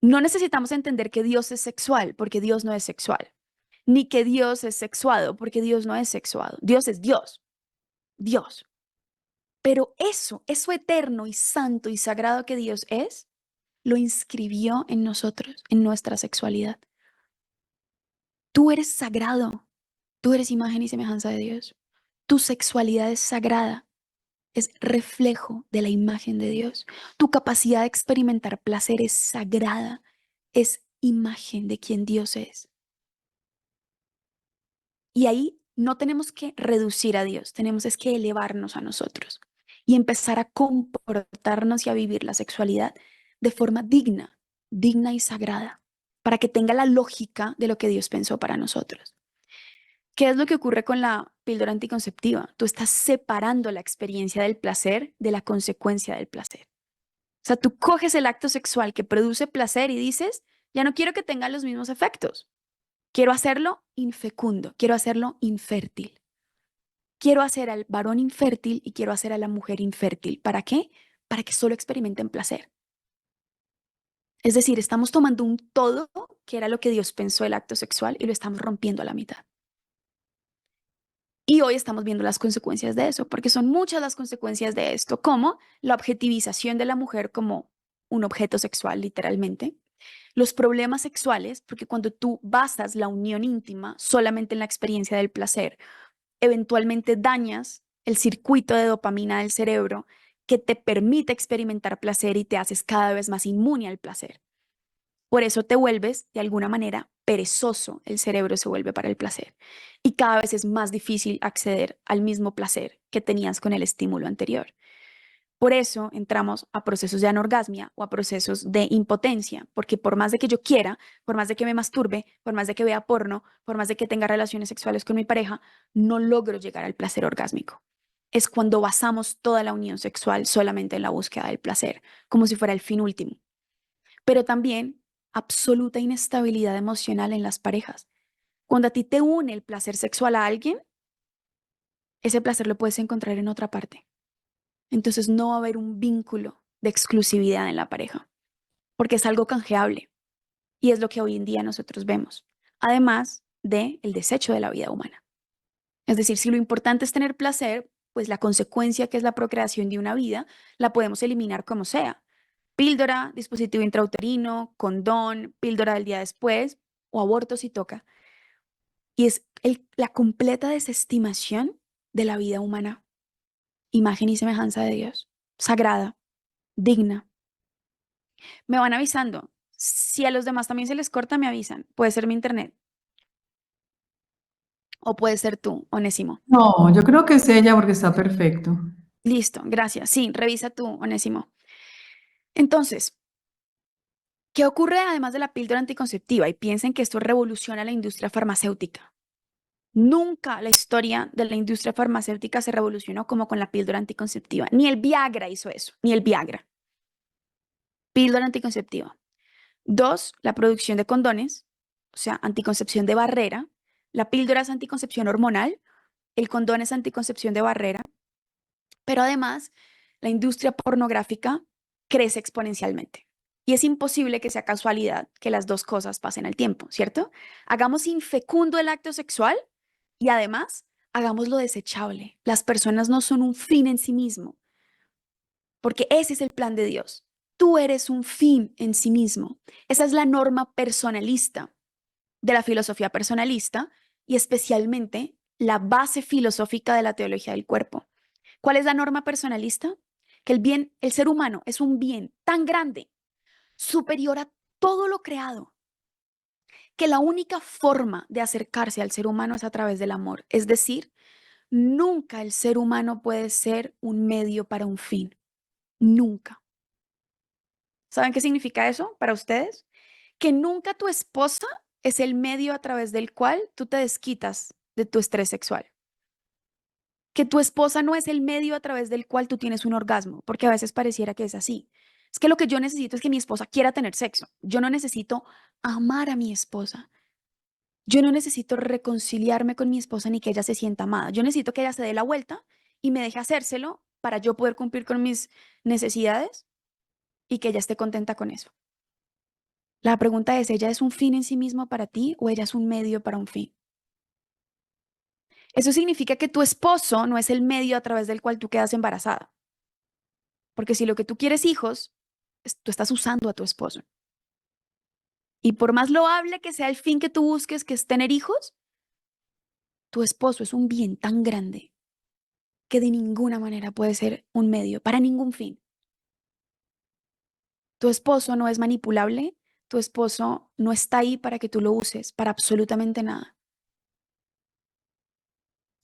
No necesitamos entender que Dios es sexual, porque Dios no es sexual. Ni que Dios es sexuado, porque Dios no es sexuado. Dios es Dios. Dios. Pero eso eterno y santo y sagrado que Dios es, lo inscribió en nosotros, en nuestra sexualidad. Tú eres sagrado. Tú eres imagen y semejanza de Dios. Tu sexualidad es sagrada. Es reflejo de la imagen de Dios. Tu capacidad de experimentar placer es sagrada. Es imagen de quien Dios es. Y ahí no tenemos que reducir a Dios, tenemos es que elevarnos a nosotros y empezar a comportarnos y a vivir la sexualidad de forma digna, digna y sagrada, para que tenga la lógica de lo que Dios pensó para nosotros. ¿Qué es lo que ocurre con la píldora anticonceptiva? Tú estás separando la experiencia del placer de la consecuencia del placer. O sea, tú coges el acto sexual que produce placer y dices, ya no quiero que tenga los mismos efectos. Quiero hacerlo infecundo, quiero hacerlo infértil. Quiero hacer al varón infértil y quiero hacer a la mujer infértil. ¿Para qué? Para que solo experimenten placer. Es decir, estamos tomando un todo, que era lo que Dios pensó el acto sexual, y lo estamos rompiendo a la mitad. Y hoy estamos viendo las consecuencias de eso, porque son muchas las consecuencias de esto, como la objetivización de la mujer como un objeto sexual, literalmente. Los problemas sexuales, porque cuando tú basas la unión íntima solamente en la experiencia del placer, eventualmente dañas el circuito de dopamina del cerebro que te permite experimentar placer y te haces cada vez más inmune al placer. Por eso te vuelves, de alguna manera, perezoso. El cerebro se vuelve para el placer. Y cada vez es más difícil acceder al mismo placer que tenías con el estímulo anterior. Por eso entramos a procesos de anorgasmia o a procesos de impotencia, porque por más de que yo quiera, por más de que me masturbe, por más de que vea porno, por más de que tenga relaciones sexuales con mi pareja, no logro llegar al placer orgásmico. Es cuando basamos toda la unión sexual solamente en la búsqueda del placer, como si fuera el fin último. Pero también absoluta inestabilidad emocional en las parejas. Cuando a ti te une el placer sexual a alguien, ese placer lo puedes encontrar en otra parte. Entonces no va a haber un vínculo de exclusividad en la pareja, porque es algo canjeable y es lo que hoy en día nosotros vemos, además del desecho de la vida humana. Es decir, si lo importante es tener placer, pues la consecuencia que es la procreación de una vida la podemos eliminar como sea. Píldora, dispositivo intrauterino, condón, píldora del día después o aborto si toca. Y es la completa desestimación de la vida humana, imagen y semejanza de Dios, sagrada, digna. Me van avisando. Si a los demás también se les corta, me avisan. Puede ser mi internet. O puede ser tú, Onésimo. No, yo creo que es ella porque está perfecto. Listo, gracias. Sí, revisa tú, Onésimo. Entonces, ¿qué ocurre además de la píldora anticonceptiva? Y piensen que esto revoluciona la industria farmacéutica. Nunca la historia de la industria farmacéutica se revolucionó como con la píldora anticonceptiva. Ni el Viagra hizo eso, ni el Viagra. Píldora anticonceptiva. 2, la producción de condones, o sea, anticoncepción de barrera. La píldora es anticoncepción hormonal, el condón es anticoncepción de barrera, pero además la industria pornográfica crece exponencialmente. Y es imposible que sea casualidad que las dos cosas pasen al tiempo, ¿cierto? Hagamos infecundo el acto sexual y además hagámoslo desechable. Las personas no son un fin en sí mismo, porque ese es el plan de Dios. Tú eres un fin en sí mismo. Esa es la norma personalista de la filosofía personalista y especialmente la base filosófica de la teología del cuerpo. ¿Cuál es la norma personalista? Que el ser humano es un bien tan grande, superior a todo lo creado, que la única forma de acercarse al ser humano es a través del amor. Es decir, nunca el ser humano puede ser un medio para un fin. Nunca. ¿Saben qué significa eso para ustedes? Que nunca tu esposa es el medio a través del cual tú te desquitas de tu estrés sexual. Que tu esposa no es el medio a través del cual tú tienes un orgasmo, porque a veces pareciera que es así. Es que lo que yo necesito es que mi esposa quiera tener sexo. Yo no necesito amar a mi esposa. Yo no necesito reconciliarme con mi esposa ni que ella se sienta amada. Yo necesito que ella se dé la vuelta y me deje hacérselo para yo poder cumplir con mis necesidades y que ella esté contenta con eso. La pregunta es, ¿ella es un fin en sí mismo para ti o ella es un medio para un fin? Eso significa que tu esposo no es el medio a través del cual tú quedas embarazada. Porque si lo que tú quieres hijos, tú estás usando a tu esposo. Y por más loable que sea el fin que tú busques, que es tener hijos, tu esposo es un bien tan grande que de ninguna manera puede ser un medio para ningún fin. Tu esposo no es manipulable, tu esposo no está ahí para que tú lo uses, para absolutamente nada.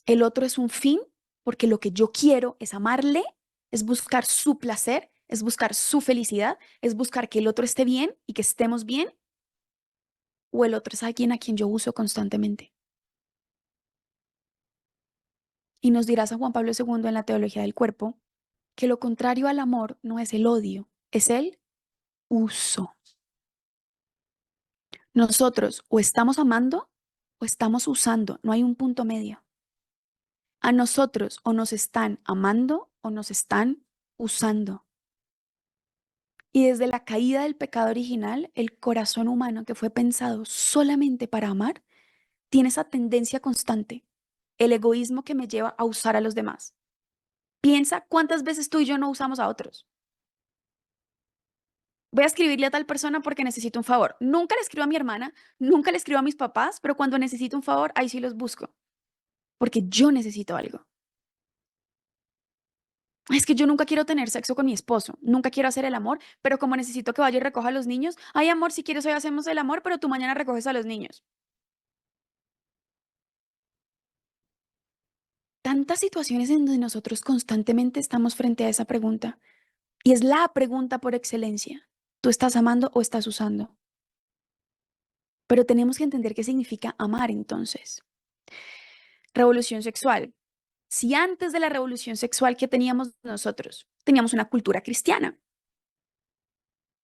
El otro es un fin porque lo que yo quiero es amarle, es buscar su placer, es buscar su felicidad, es buscar que el otro esté bien y que estemos bien, o el otro es alguien a quien yo uso constantemente. Y nos dirá San Juan Pablo II en la Teología del Cuerpo que lo contrario al amor no es el odio, es el uso. Nosotros o estamos amando o estamos usando, no hay un punto medio. A nosotros o nos están amando o nos están usando. Y desde la caída del pecado original, el corazón humano que fue pensado solamente para amar, tiene esa tendencia constante, el egoísmo que me lleva a usar a los demás. Piensa cuántas veces tú y yo no usamos a otros. voy a escribirle a tal persona porque necesito un favor. Nunca le escribo a mi hermana, nunca le escribo a mis papás, pero cuando necesito un favor, ahí sí los busco, porque yo necesito algo. Es que yo nunca quiero tener sexo con mi esposo, nunca quiero hacer el amor, pero como necesito que vaya y recoja a los niños, ay amor, si quieres hoy hacemos el amor, pero tú mañana recoges a los niños. Tantas situaciones en donde nosotros constantemente estamos frente a esa pregunta. Y es la pregunta por excelencia. ¿Tú estás amando o estás usando? Pero tenemos que entender qué significa amar entonces. Revolución sexual. Si antes de la revolución sexual que teníamos nosotros, teníamos una cultura cristiana.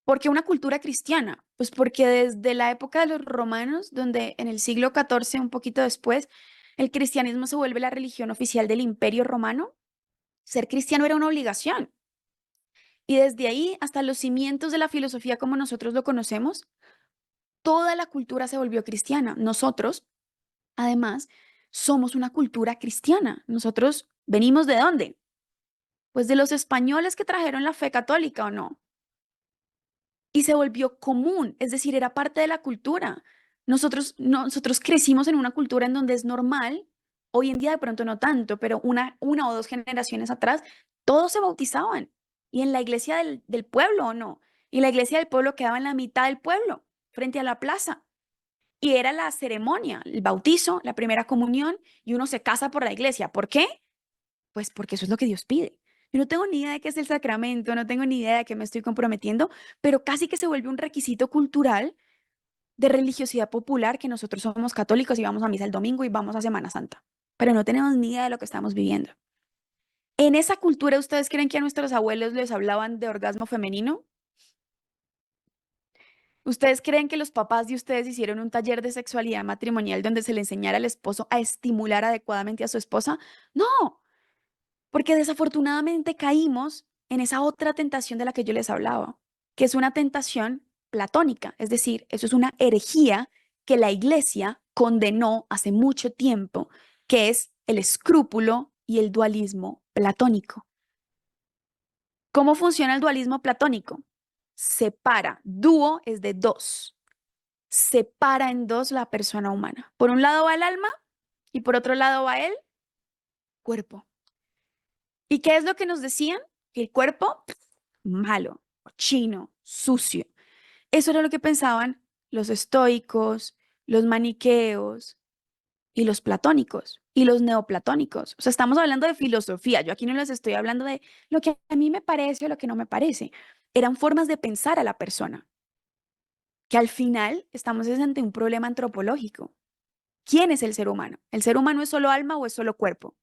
¿Por qué una cultura cristiana? Pues porque desde la época de los romanos, donde en el siglo XIV, un poquito después, el cristianismo se vuelve la religión oficial del Imperio Romano, ser cristiano era una obligación. Y desde ahí hasta los cimientos de la filosofía como nosotros lo conocemos, toda la cultura se volvió cristiana. Nosotros, además, somos una cultura cristiana. Nosotros venimos ¿de dónde? Pues de los españoles que trajeron la fe católica, ¿o no? Y se volvió común, es decir, era parte de la cultura. Nosotros crecimos en una cultura en donde es normal, hoy en día de pronto no tanto, pero una o dos generaciones atrás, todos se bautizaban. Y en la iglesia del pueblo, ¿o no? Y la iglesia del pueblo quedaba en la mitad del pueblo, frente a la plaza. Y era la ceremonia, el bautizo, la primera comunión, y uno se casa por la iglesia. ¿Por qué? Pues porque eso es lo que Dios pide. Yo no tengo ni idea de qué es el sacramento, no tengo ni idea de qué me estoy comprometiendo, pero casi que se vuelve un requisito cultural de religiosidad popular que nosotros somos católicos y vamos a misa el domingo y vamos a Semana Santa, pero no tenemos ni idea de lo que estamos viviendo. En esa cultura, ¿ustedes creen que a nuestros abuelos les hablaban de orgasmo femenino? ¿Ustedes creen que los papás de ustedes hicieron un taller de sexualidad matrimonial donde se le enseñara al esposo a estimular adecuadamente a su esposa? No, porque desafortunadamente caímos en esa otra tentación de la que yo les hablaba, que es una tentación platónica, es decir, eso es una herejía que la iglesia condenó hace mucho tiempo, que es el escrúpulo y el dualismo platónico. ¿Cómo funciona el dualismo platónico? Separa, dúo es de dos, separa en dos la persona humana. Por un lado va el alma y por otro lado va el cuerpo. ¿Y qué es lo que nos decían? Que el cuerpo, malo, cochino, sucio. Eso era lo que pensaban los estoicos, los maniqueos y los platónicos y los neoplatónicos. O sea, estamos hablando de filosofía. Yo aquí no les estoy hablando de lo que a mí me parece o lo que no me parece. Eran formas de pensar a la persona, que al final estamos ante un problema antropológico. ¿Quién es el ser humano? ¿El ser humano es solo alma o es solo cuerpo?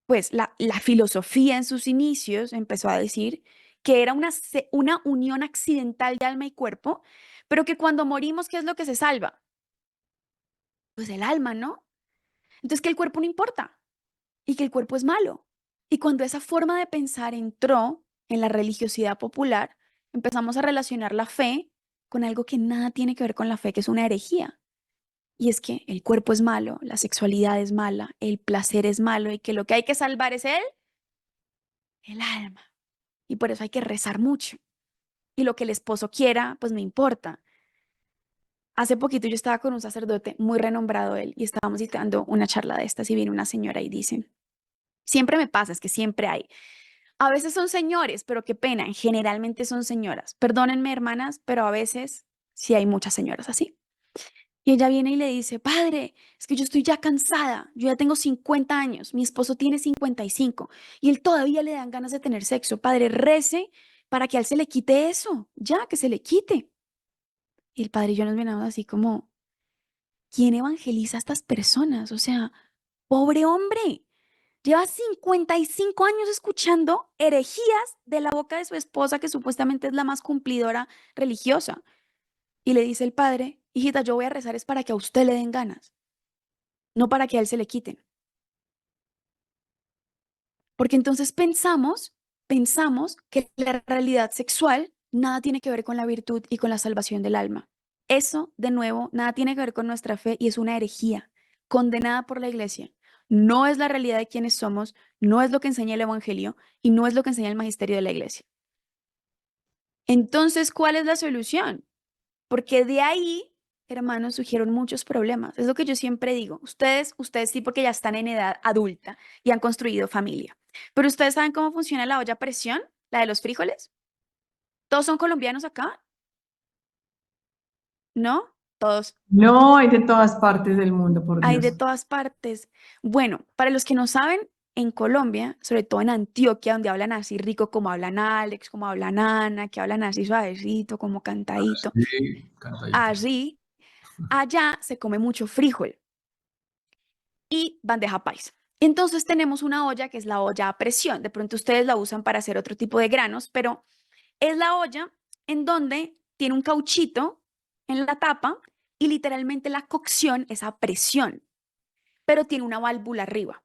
Pues la filosofía en sus inicios empezó a decir que era una unión accidental de alma y cuerpo, pero que cuando morimos, ¿qué es lo que se salva? Pues el alma, ¿no? Entonces que el cuerpo no importa y que el cuerpo es malo. Y cuando esa forma de pensar entró en la religiosidad popular, empezamos a relacionar la fe con algo que nada tiene que ver con la fe, que es una herejía. Y es que el cuerpo es malo, la sexualidad es mala, el placer es malo y que lo que hay que salvar es el alma. Y por eso hay que rezar mucho. Y lo que el esposo quiera, pues no importa. Hace poquito yo estaba con un sacerdote muy renombrado él y estábamos dando una charla de estas y viene una señora y dice, siempre me pasa, es que siempre hay. A veces son señores, pero qué pena, generalmente son señoras. Perdónenme, hermanas, pero a veces sí hay muchas señoras así. Y ella viene y le dice, padre, es que yo estoy ya cansada, yo ya tengo 50 años, mi esposo tiene 55 y él todavía le dan ganas de tener sexo. Padre, rece para que a él se le quite eso, ya, que se le quite. Y el padre y yo nos miramos así como, ¿quién evangeliza a estas personas? O sea, pobre hombre, lleva 55 años escuchando herejías de la boca de su esposa, que supuestamente es la más cumplidora religiosa. Y le dice el padre, hijita, yo voy a rezar es para que a usted le den ganas, no para que a él se le quiten. Porque entonces pensamos que la realidad sexual nada tiene que ver con la virtud y con la salvación del alma. Eso, de nuevo, nada tiene que ver con nuestra fe y es una herejía condenada por la iglesia. No es la realidad de quienes somos, no es lo que enseña el evangelio y no es lo que enseña el magisterio de la iglesia. Entonces, ¿cuál es la solución? Porque de ahí, hermanos, surgieron muchos problemas. Es lo que yo siempre digo. Ustedes sí porque ya están en edad adulta y han construido familia. Pero ustedes saben cómo funciona la olla a presión, la de los frijoles. ¿Todos son colombianos acá? ¿No? Todos. No, hay de todas partes del mundo, por Hay de Dios. todas partes. Bueno, para los que no saben, en Colombia, sobre todo en Antioquia, donde hablan así rico como hablan Alex, como hablan Ana, que hablan así suavecito, como cantadito, Sí, cantadito. así, allá se come mucho frijol y bandeja paisa. Entonces tenemos una olla que es la olla a presión. De pronto ustedes la usan para hacer otro tipo de granos, pero es la olla en donde tiene un cauchito en la tapa y literalmente la cocción es a presión, pero tiene una válvula arriba.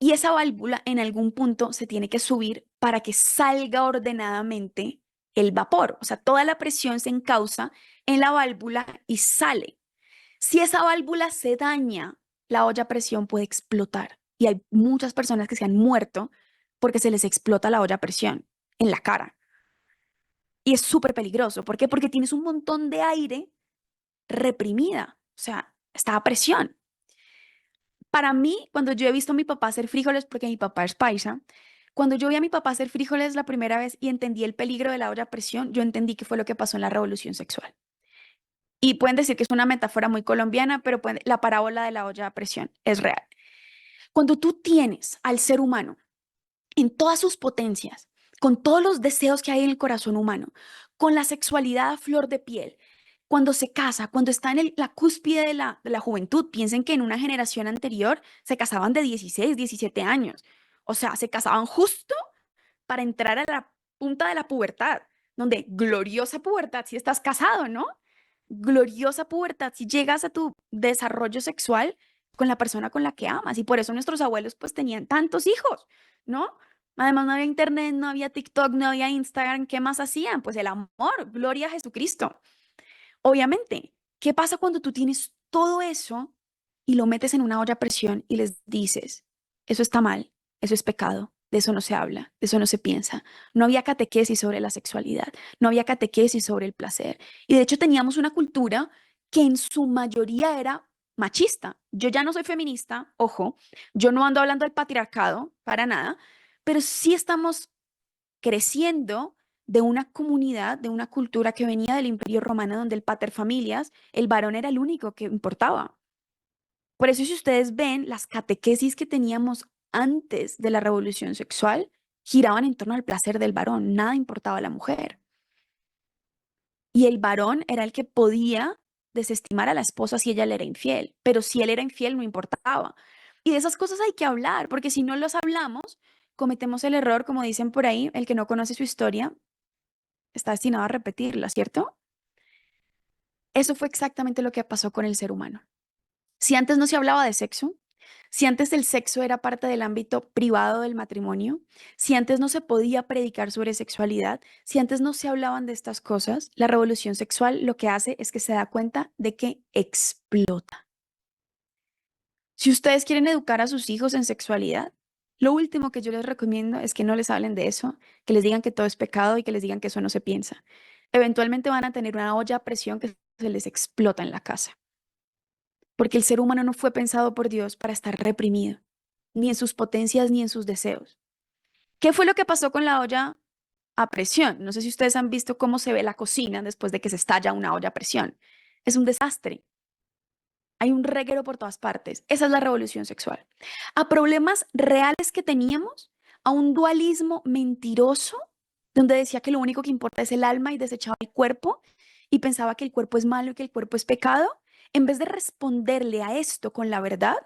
Y esa válvula en algún punto se tiene que subir para que salga ordenadamente el vapor. O sea, toda la presión se encausa en la válvula y sale. Si esa válvula se daña, la olla a presión puede explotar. Y hay muchas personas que se han muerto porque se les explota la olla a presión en la cara. Y es súper peligroso. ¿Por qué? Porque tienes un montón de aire reprimida. O sea, está a presión. Para mí, cuando yo he visto a mi papá hacer frijoles, porque mi papá es paisa, cuando yo vi a mi papá hacer frijoles la primera vez y entendí el peligro de la olla a presión, yo entendí que fue lo que pasó en la revolución sexual. Y pueden decir que es una metáfora muy colombiana, pero la parábola de la olla a presión es real. Cuando tú tienes al ser humano en todas sus potencias, con todos los deseos que hay en el corazón humano, con la sexualidad a flor de piel, cuando se casa, cuando está en la cúspide de la juventud, piensen que en una generación anterior se casaban de 16, 17 años. O sea, se casaban justo para entrar a la punta de la pubertad, donde gloriosa pubertad si estás casado, ¿no? Gloriosa pubertad si llegas a tu desarrollo sexual con la persona con la que amas. Y por eso nuestros abuelos pues tenían tantos hijos, ¿no? Además no había internet, no había TikTok, no había Instagram. ¿Qué más hacían? Pues el amor, gloria a Jesucristo. Obviamente, ¿qué pasa cuando tú tienes todo eso y lo metes en una olla a presión y les dices, eso está mal, eso es pecado, de eso no se habla, de eso no se piensa? No había catequesis sobre la sexualidad, no había catequesis sobre el placer. Y de hecho teníamos una cultura que en su mayoría era machista. Yo ya no soy feminista, ojo, yo no ando hablando del patriarcado para nada, pero sí estamos creciendo de una comunidad, de una cultura que venía del Imperio Romano, donde el paterfamilias, el varón era el único que importaba. Por eso, si ustedes ven, las catequesis que teníamos antes de la revolución sexual giraban en torno al placer del varón, nada importaba a la mujer. Y el varón era el que podía desestimar a la esposa si ella le era infiel, pero si él era infiel no importaba. Y de esas cosas hay que hablar, porque si no los hablamos, cometemos el error, como dicen por ahí, el que no conoce su historia está destinado a repetirla, ¿cierto? Eso fue exactamente lo que pasó con el ser humano. Si antes no se hablaba de sexo, si antes el sexo era parte del ámbito privado del matrimonio, si antes no se podía predicar sobre sexualidad, si antes no se hablaban de estas cosas, la revolución sexual lo que hace es que se da cuenta de que explota. Si ustedes quieren educar a sus hijos en sexualidad, lo último que yo les recomiendo es que no les hablen de eso, que les digan que todo es pecado y que les digan que eso no se piensa. Eventualmente van a tener una olla a presión que se les explota en la casa, porque el ser humano no fue pensado por Dios para estar reprimido, ni en sus potencias ni en sus deseos. ¿Qué fue lo que pasó con la olla a presión? No sé si ustedes han visto cómo se ve la cocina después de que se estalla una olla a presión. Es un desastre. Hay un reguero por todas partes. Esa es la revolución sexual. A problemas reales que teníamos, a un dualismo mentiroso, donde decía que lo único que importa es el alma y desechaba el cuerpo y pensaba que el cuerpo es malo y que el cuerpo es pecado. En vez de responderle a esto con la verdad,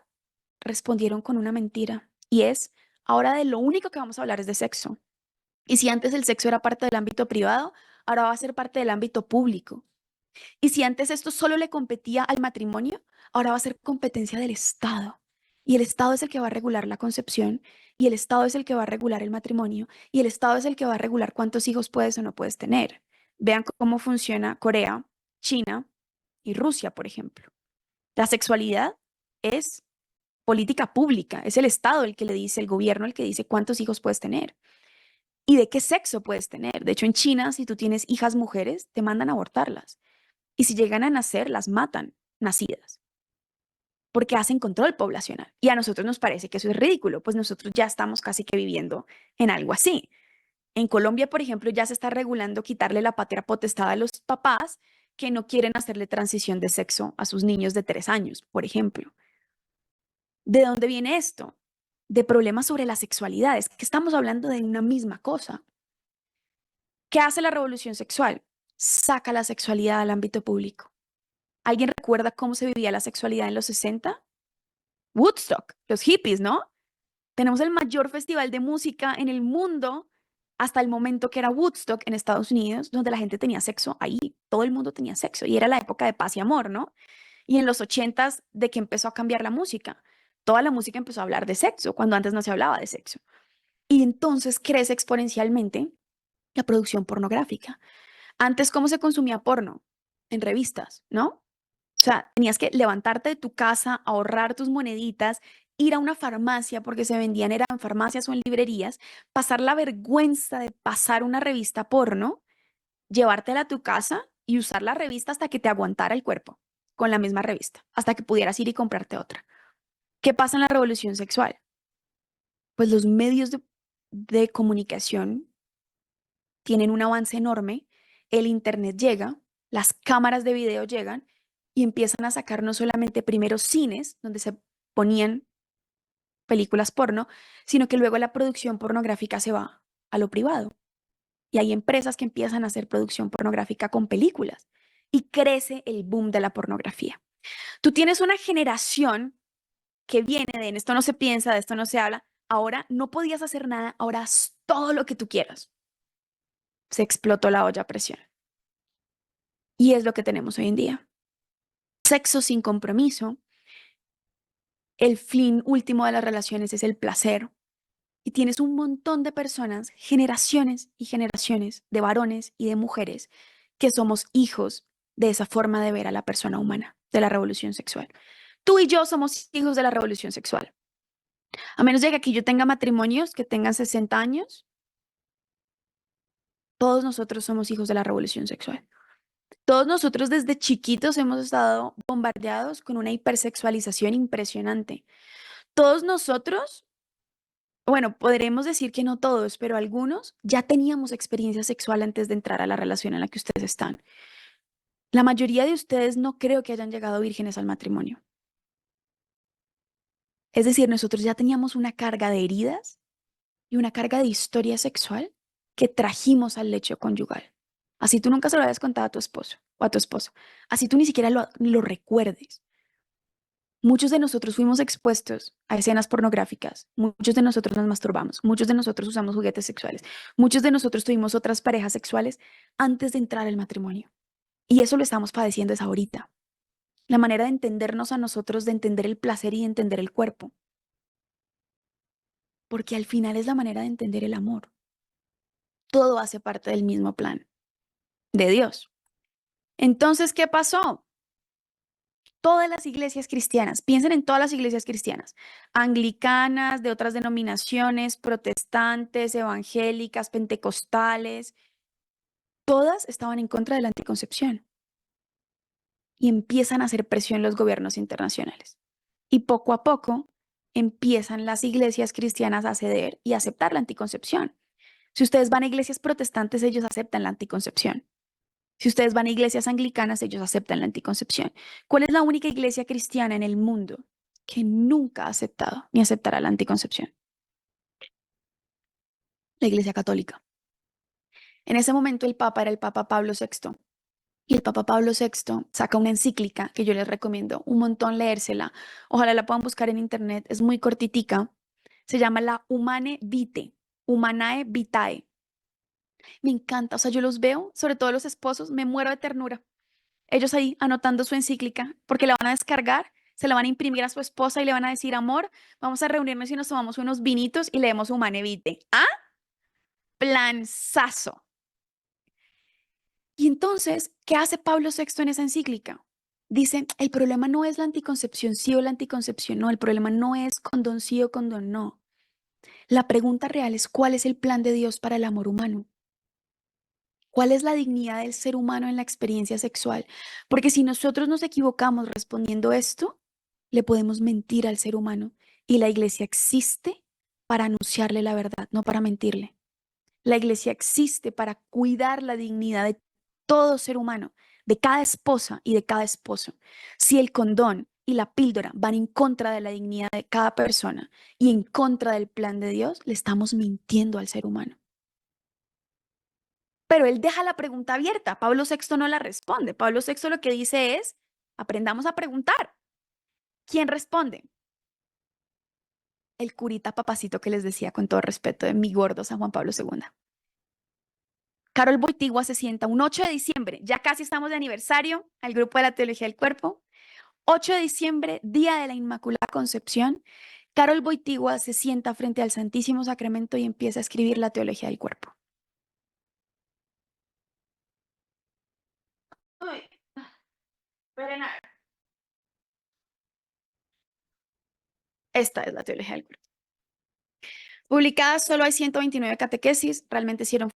respondieron con una mentira. Y es, ahora de lo único que vamos a hablar es de sexo. Y si antes el sexo era parte del ámbito privado, ahora va a ser parte del ámbito público. Y si antes esto solo le competía al matrimonio, ahora va a ser competencia del Estado. Y el Estado es el que va a regular la concepción, y el Estado es el que va a regular el matrimonio, y el Estado es el que va a regular cuántos hijos puedes o no puedes tener. Vean cómo funciona Corea, China y Rusia, por ejemplo. La sexualidad es política pública, es el Estado el que le dice, el gobierno el que dice cuántos hijos puedes tener. y de qué sexo puedes tener. De hecho, en China, si tú tienes hijas mujeres, te mandan a abortarlas. Y si llegan a nacer, las matan nacidas, porque hacen control poblacional. Y a nosotros nos parece que eso es ridículo, pues nosotros ya estamos casi que viviendo en algo así. En Colombia, por ejemplo, ya se está regulando quitarle la patria potestad a los papás que no quieren hacerle transición de sexo a sus niños de 3 años, por ejemplo. ¿De dónde viene esto? De problemas sobre la sexualidad. Es que estamos hablando de una misma cosa. ¿Qué hace la revolución sexual? Saca la sexualidad al ámbito público. ¿Alguien recuerda cómo se vivía la sexualidad en los 60? Woodstock, los hippies, ¿no? Tenemos el mayor festival de música en el mundo hasta el momento que era Woodstock en Estados Unidos, donde la gente tenía sexo ahí, todo el mundo tenía sexo y era la época de paz y amor, ¿no? Y en los 80s de que empezó a cambiar la música, toda la música empezó a hablar de sexo, cuando antes no se hablaba de sexo. Y entonces crece exponencialmente la producción pornográfica. Antes, ¿cómo se consumía porno? En revistas, ¿no? O sea, tenías que levantarte de tu casa, ahorrar tus moneditas, ir a una farmacia, porque se vendían eran en farmacias o en librerías, pasar la vergüenza de pasar una revista porno, llevártela a tu casa y usar la revista hasta que te aguantara el cuerpo con la misma revista, hasta que pudieras ir y comprarte otra. ¿Qué pasa en la revolución sexual? Pues los medios de comunicación tienen un avance enorme, el internet llega, las cámaras de video llegan y empiezan a sacar no solamente primero cines donde se ponían películas porno, sino que luego la producción pornográfica se va a lo privado. Y hay empresas que empiezan a hacer producción pornográfica con películas y crece el boom de la pornografía. Tú tienes una generación que viene de en esto no se piensa, de esto no se habla, ahora no podías hacer nada, ahora haz todo lo que tú quieras. Se explotó la olla a presión. Y es lo que tenemos hoy en día. Sexo sin compromiso. El fin último de las relaciones es el placer. Y tienes un montón de personas, generaciones y generaciones de varones y de mujeres que somos hijos de esa forma de ver a la persona humana, de la revolución sexual. Tú y yo somos hijos de la revolución sexual. A menos de que aquí yo tenga matrimonios que tengan 60 años, todos nosotros somos hijos de la revolución sexual. Todos nosotros desde chiquitos hemos estado bombardeados con una hipersexualización impresionante. Todos nosotros, bueno, podremos decir que no todos, pero algunos ya teníamos experiencia sexual antes de entrar a la relación en la que ustedes están. La mayoría de ustedes no creo que hayan llegado vírgenes al matrimonio. Es decir, nosotros ya teníamos una carga de heridas y una carga de historia sexual que trajimos al lecho conyugal. Así tú nunca se lo habías contado a tu esposo o a tu esposa. Así tú ni siquiera lo recuerdes. Muchos de nosotros fuimos expuestos a escenas pornográficas, muchos de nosotros nos masturbamos, muchos de nosotros usamos juguetes sexuales, muchos de nosotros tuvimos otras parejas sexuales antes de entrar al matrimonio. Y eso lo estamos padeciendo es ahorita. La manera de entendernos a nosotros, de entender el placer y de entender el cuerpo. Porque al final es la manera de entender el amor. Todo hace parte del mismo plan de Dios. Entonces, ¿qué pasó? Todas las iglesias cristianas, piensen en todas las iglesias cristianas, anglicanas, de otras denominaciones, protestantes, evangélicas, pentecostales, todas estaban en contra de la anticoncepción y empiezan a hacer presión los gobiernos internacionales. Y poco a poco empiezan las iglesias cristianas a ceder y a aceptar la anticoncepción. Si ustedes van a iglesias protestantes, ellos aceptan la anticoncepción. Si ustedes van a iglesias anglicanas, ellos aceptan la anticoncepción. ¿Cuál es la única iglesia cristiana en el mundo que nunca ha aceptado ni aceptará la anticoncepción? La Iglesia Católica. En ese momento el Papa era el Papa Pablo VI. Y el Papa Pablo VI saca una encíclica que yo les recomiendo un montón leérsela. Ojalá la puedan buscar en internet. Es muy cortitica. Se llama la Humane Vitae. Humanae Vitae. Me encanta. O sea, yo los veo, sobre todo los esposos, me muero de ternura. Ellos ahí anotando su encíclica, porque la van a descargar, se la van a imprimir a su esposa y le van a decir, amor, vamos a reunirnos y nos tomamos unos vinitos y leemos Humane Vitae. ¿Ah? Planzazo. Y entonces, ¿qué hace Pablo VI en esa encíclica? Dice, el problema no es la anticoncepción sí o la anticoncepción no, el problema no es condón sí o condón no. La pregunta real es: ¿cuál es el plan de Dios para el amor humano? ¿Cuál es la dignidad del ser humano en la experiencia sexual? Porque si nosotros nos equivocamos respondiendo esto, le podemos mentir al ser humano. Y la iglesia existe para anunciarle la verdad, no para mentirle. La iglesia existe para cuidar la dignidad de todo ser humano, de cada esposa y de cada esposo. Si el condón y la píldora van en contra de la dignidad de cada persona y en contra del plan de Dios, le estamos mintiendo al ser humano. Pero él deja la pregunta abierta. Pablo VI no la responde. Pablo VI lo que dice es: aprendamos a preguntar. ¿Quién responde? El curita papacito que les decía con todo respeto de mi gordo San Juan Pablo II. Carol Boitigua se sienta un 8 de diciembre, ya casi estamos de aniversario al grupo de la Teología del Cuerpo. 8 de diciembre, día de la Inmaculada Concepción. Carol Boitigua se sienta frente al Santísimo Sacramento y empieza a escribir la Teología del Cuerpo. Uy, esperen a ver. Esta es la Teología del Cuerpo. Publicadas solo hay 129 catequesis, realmente hicieron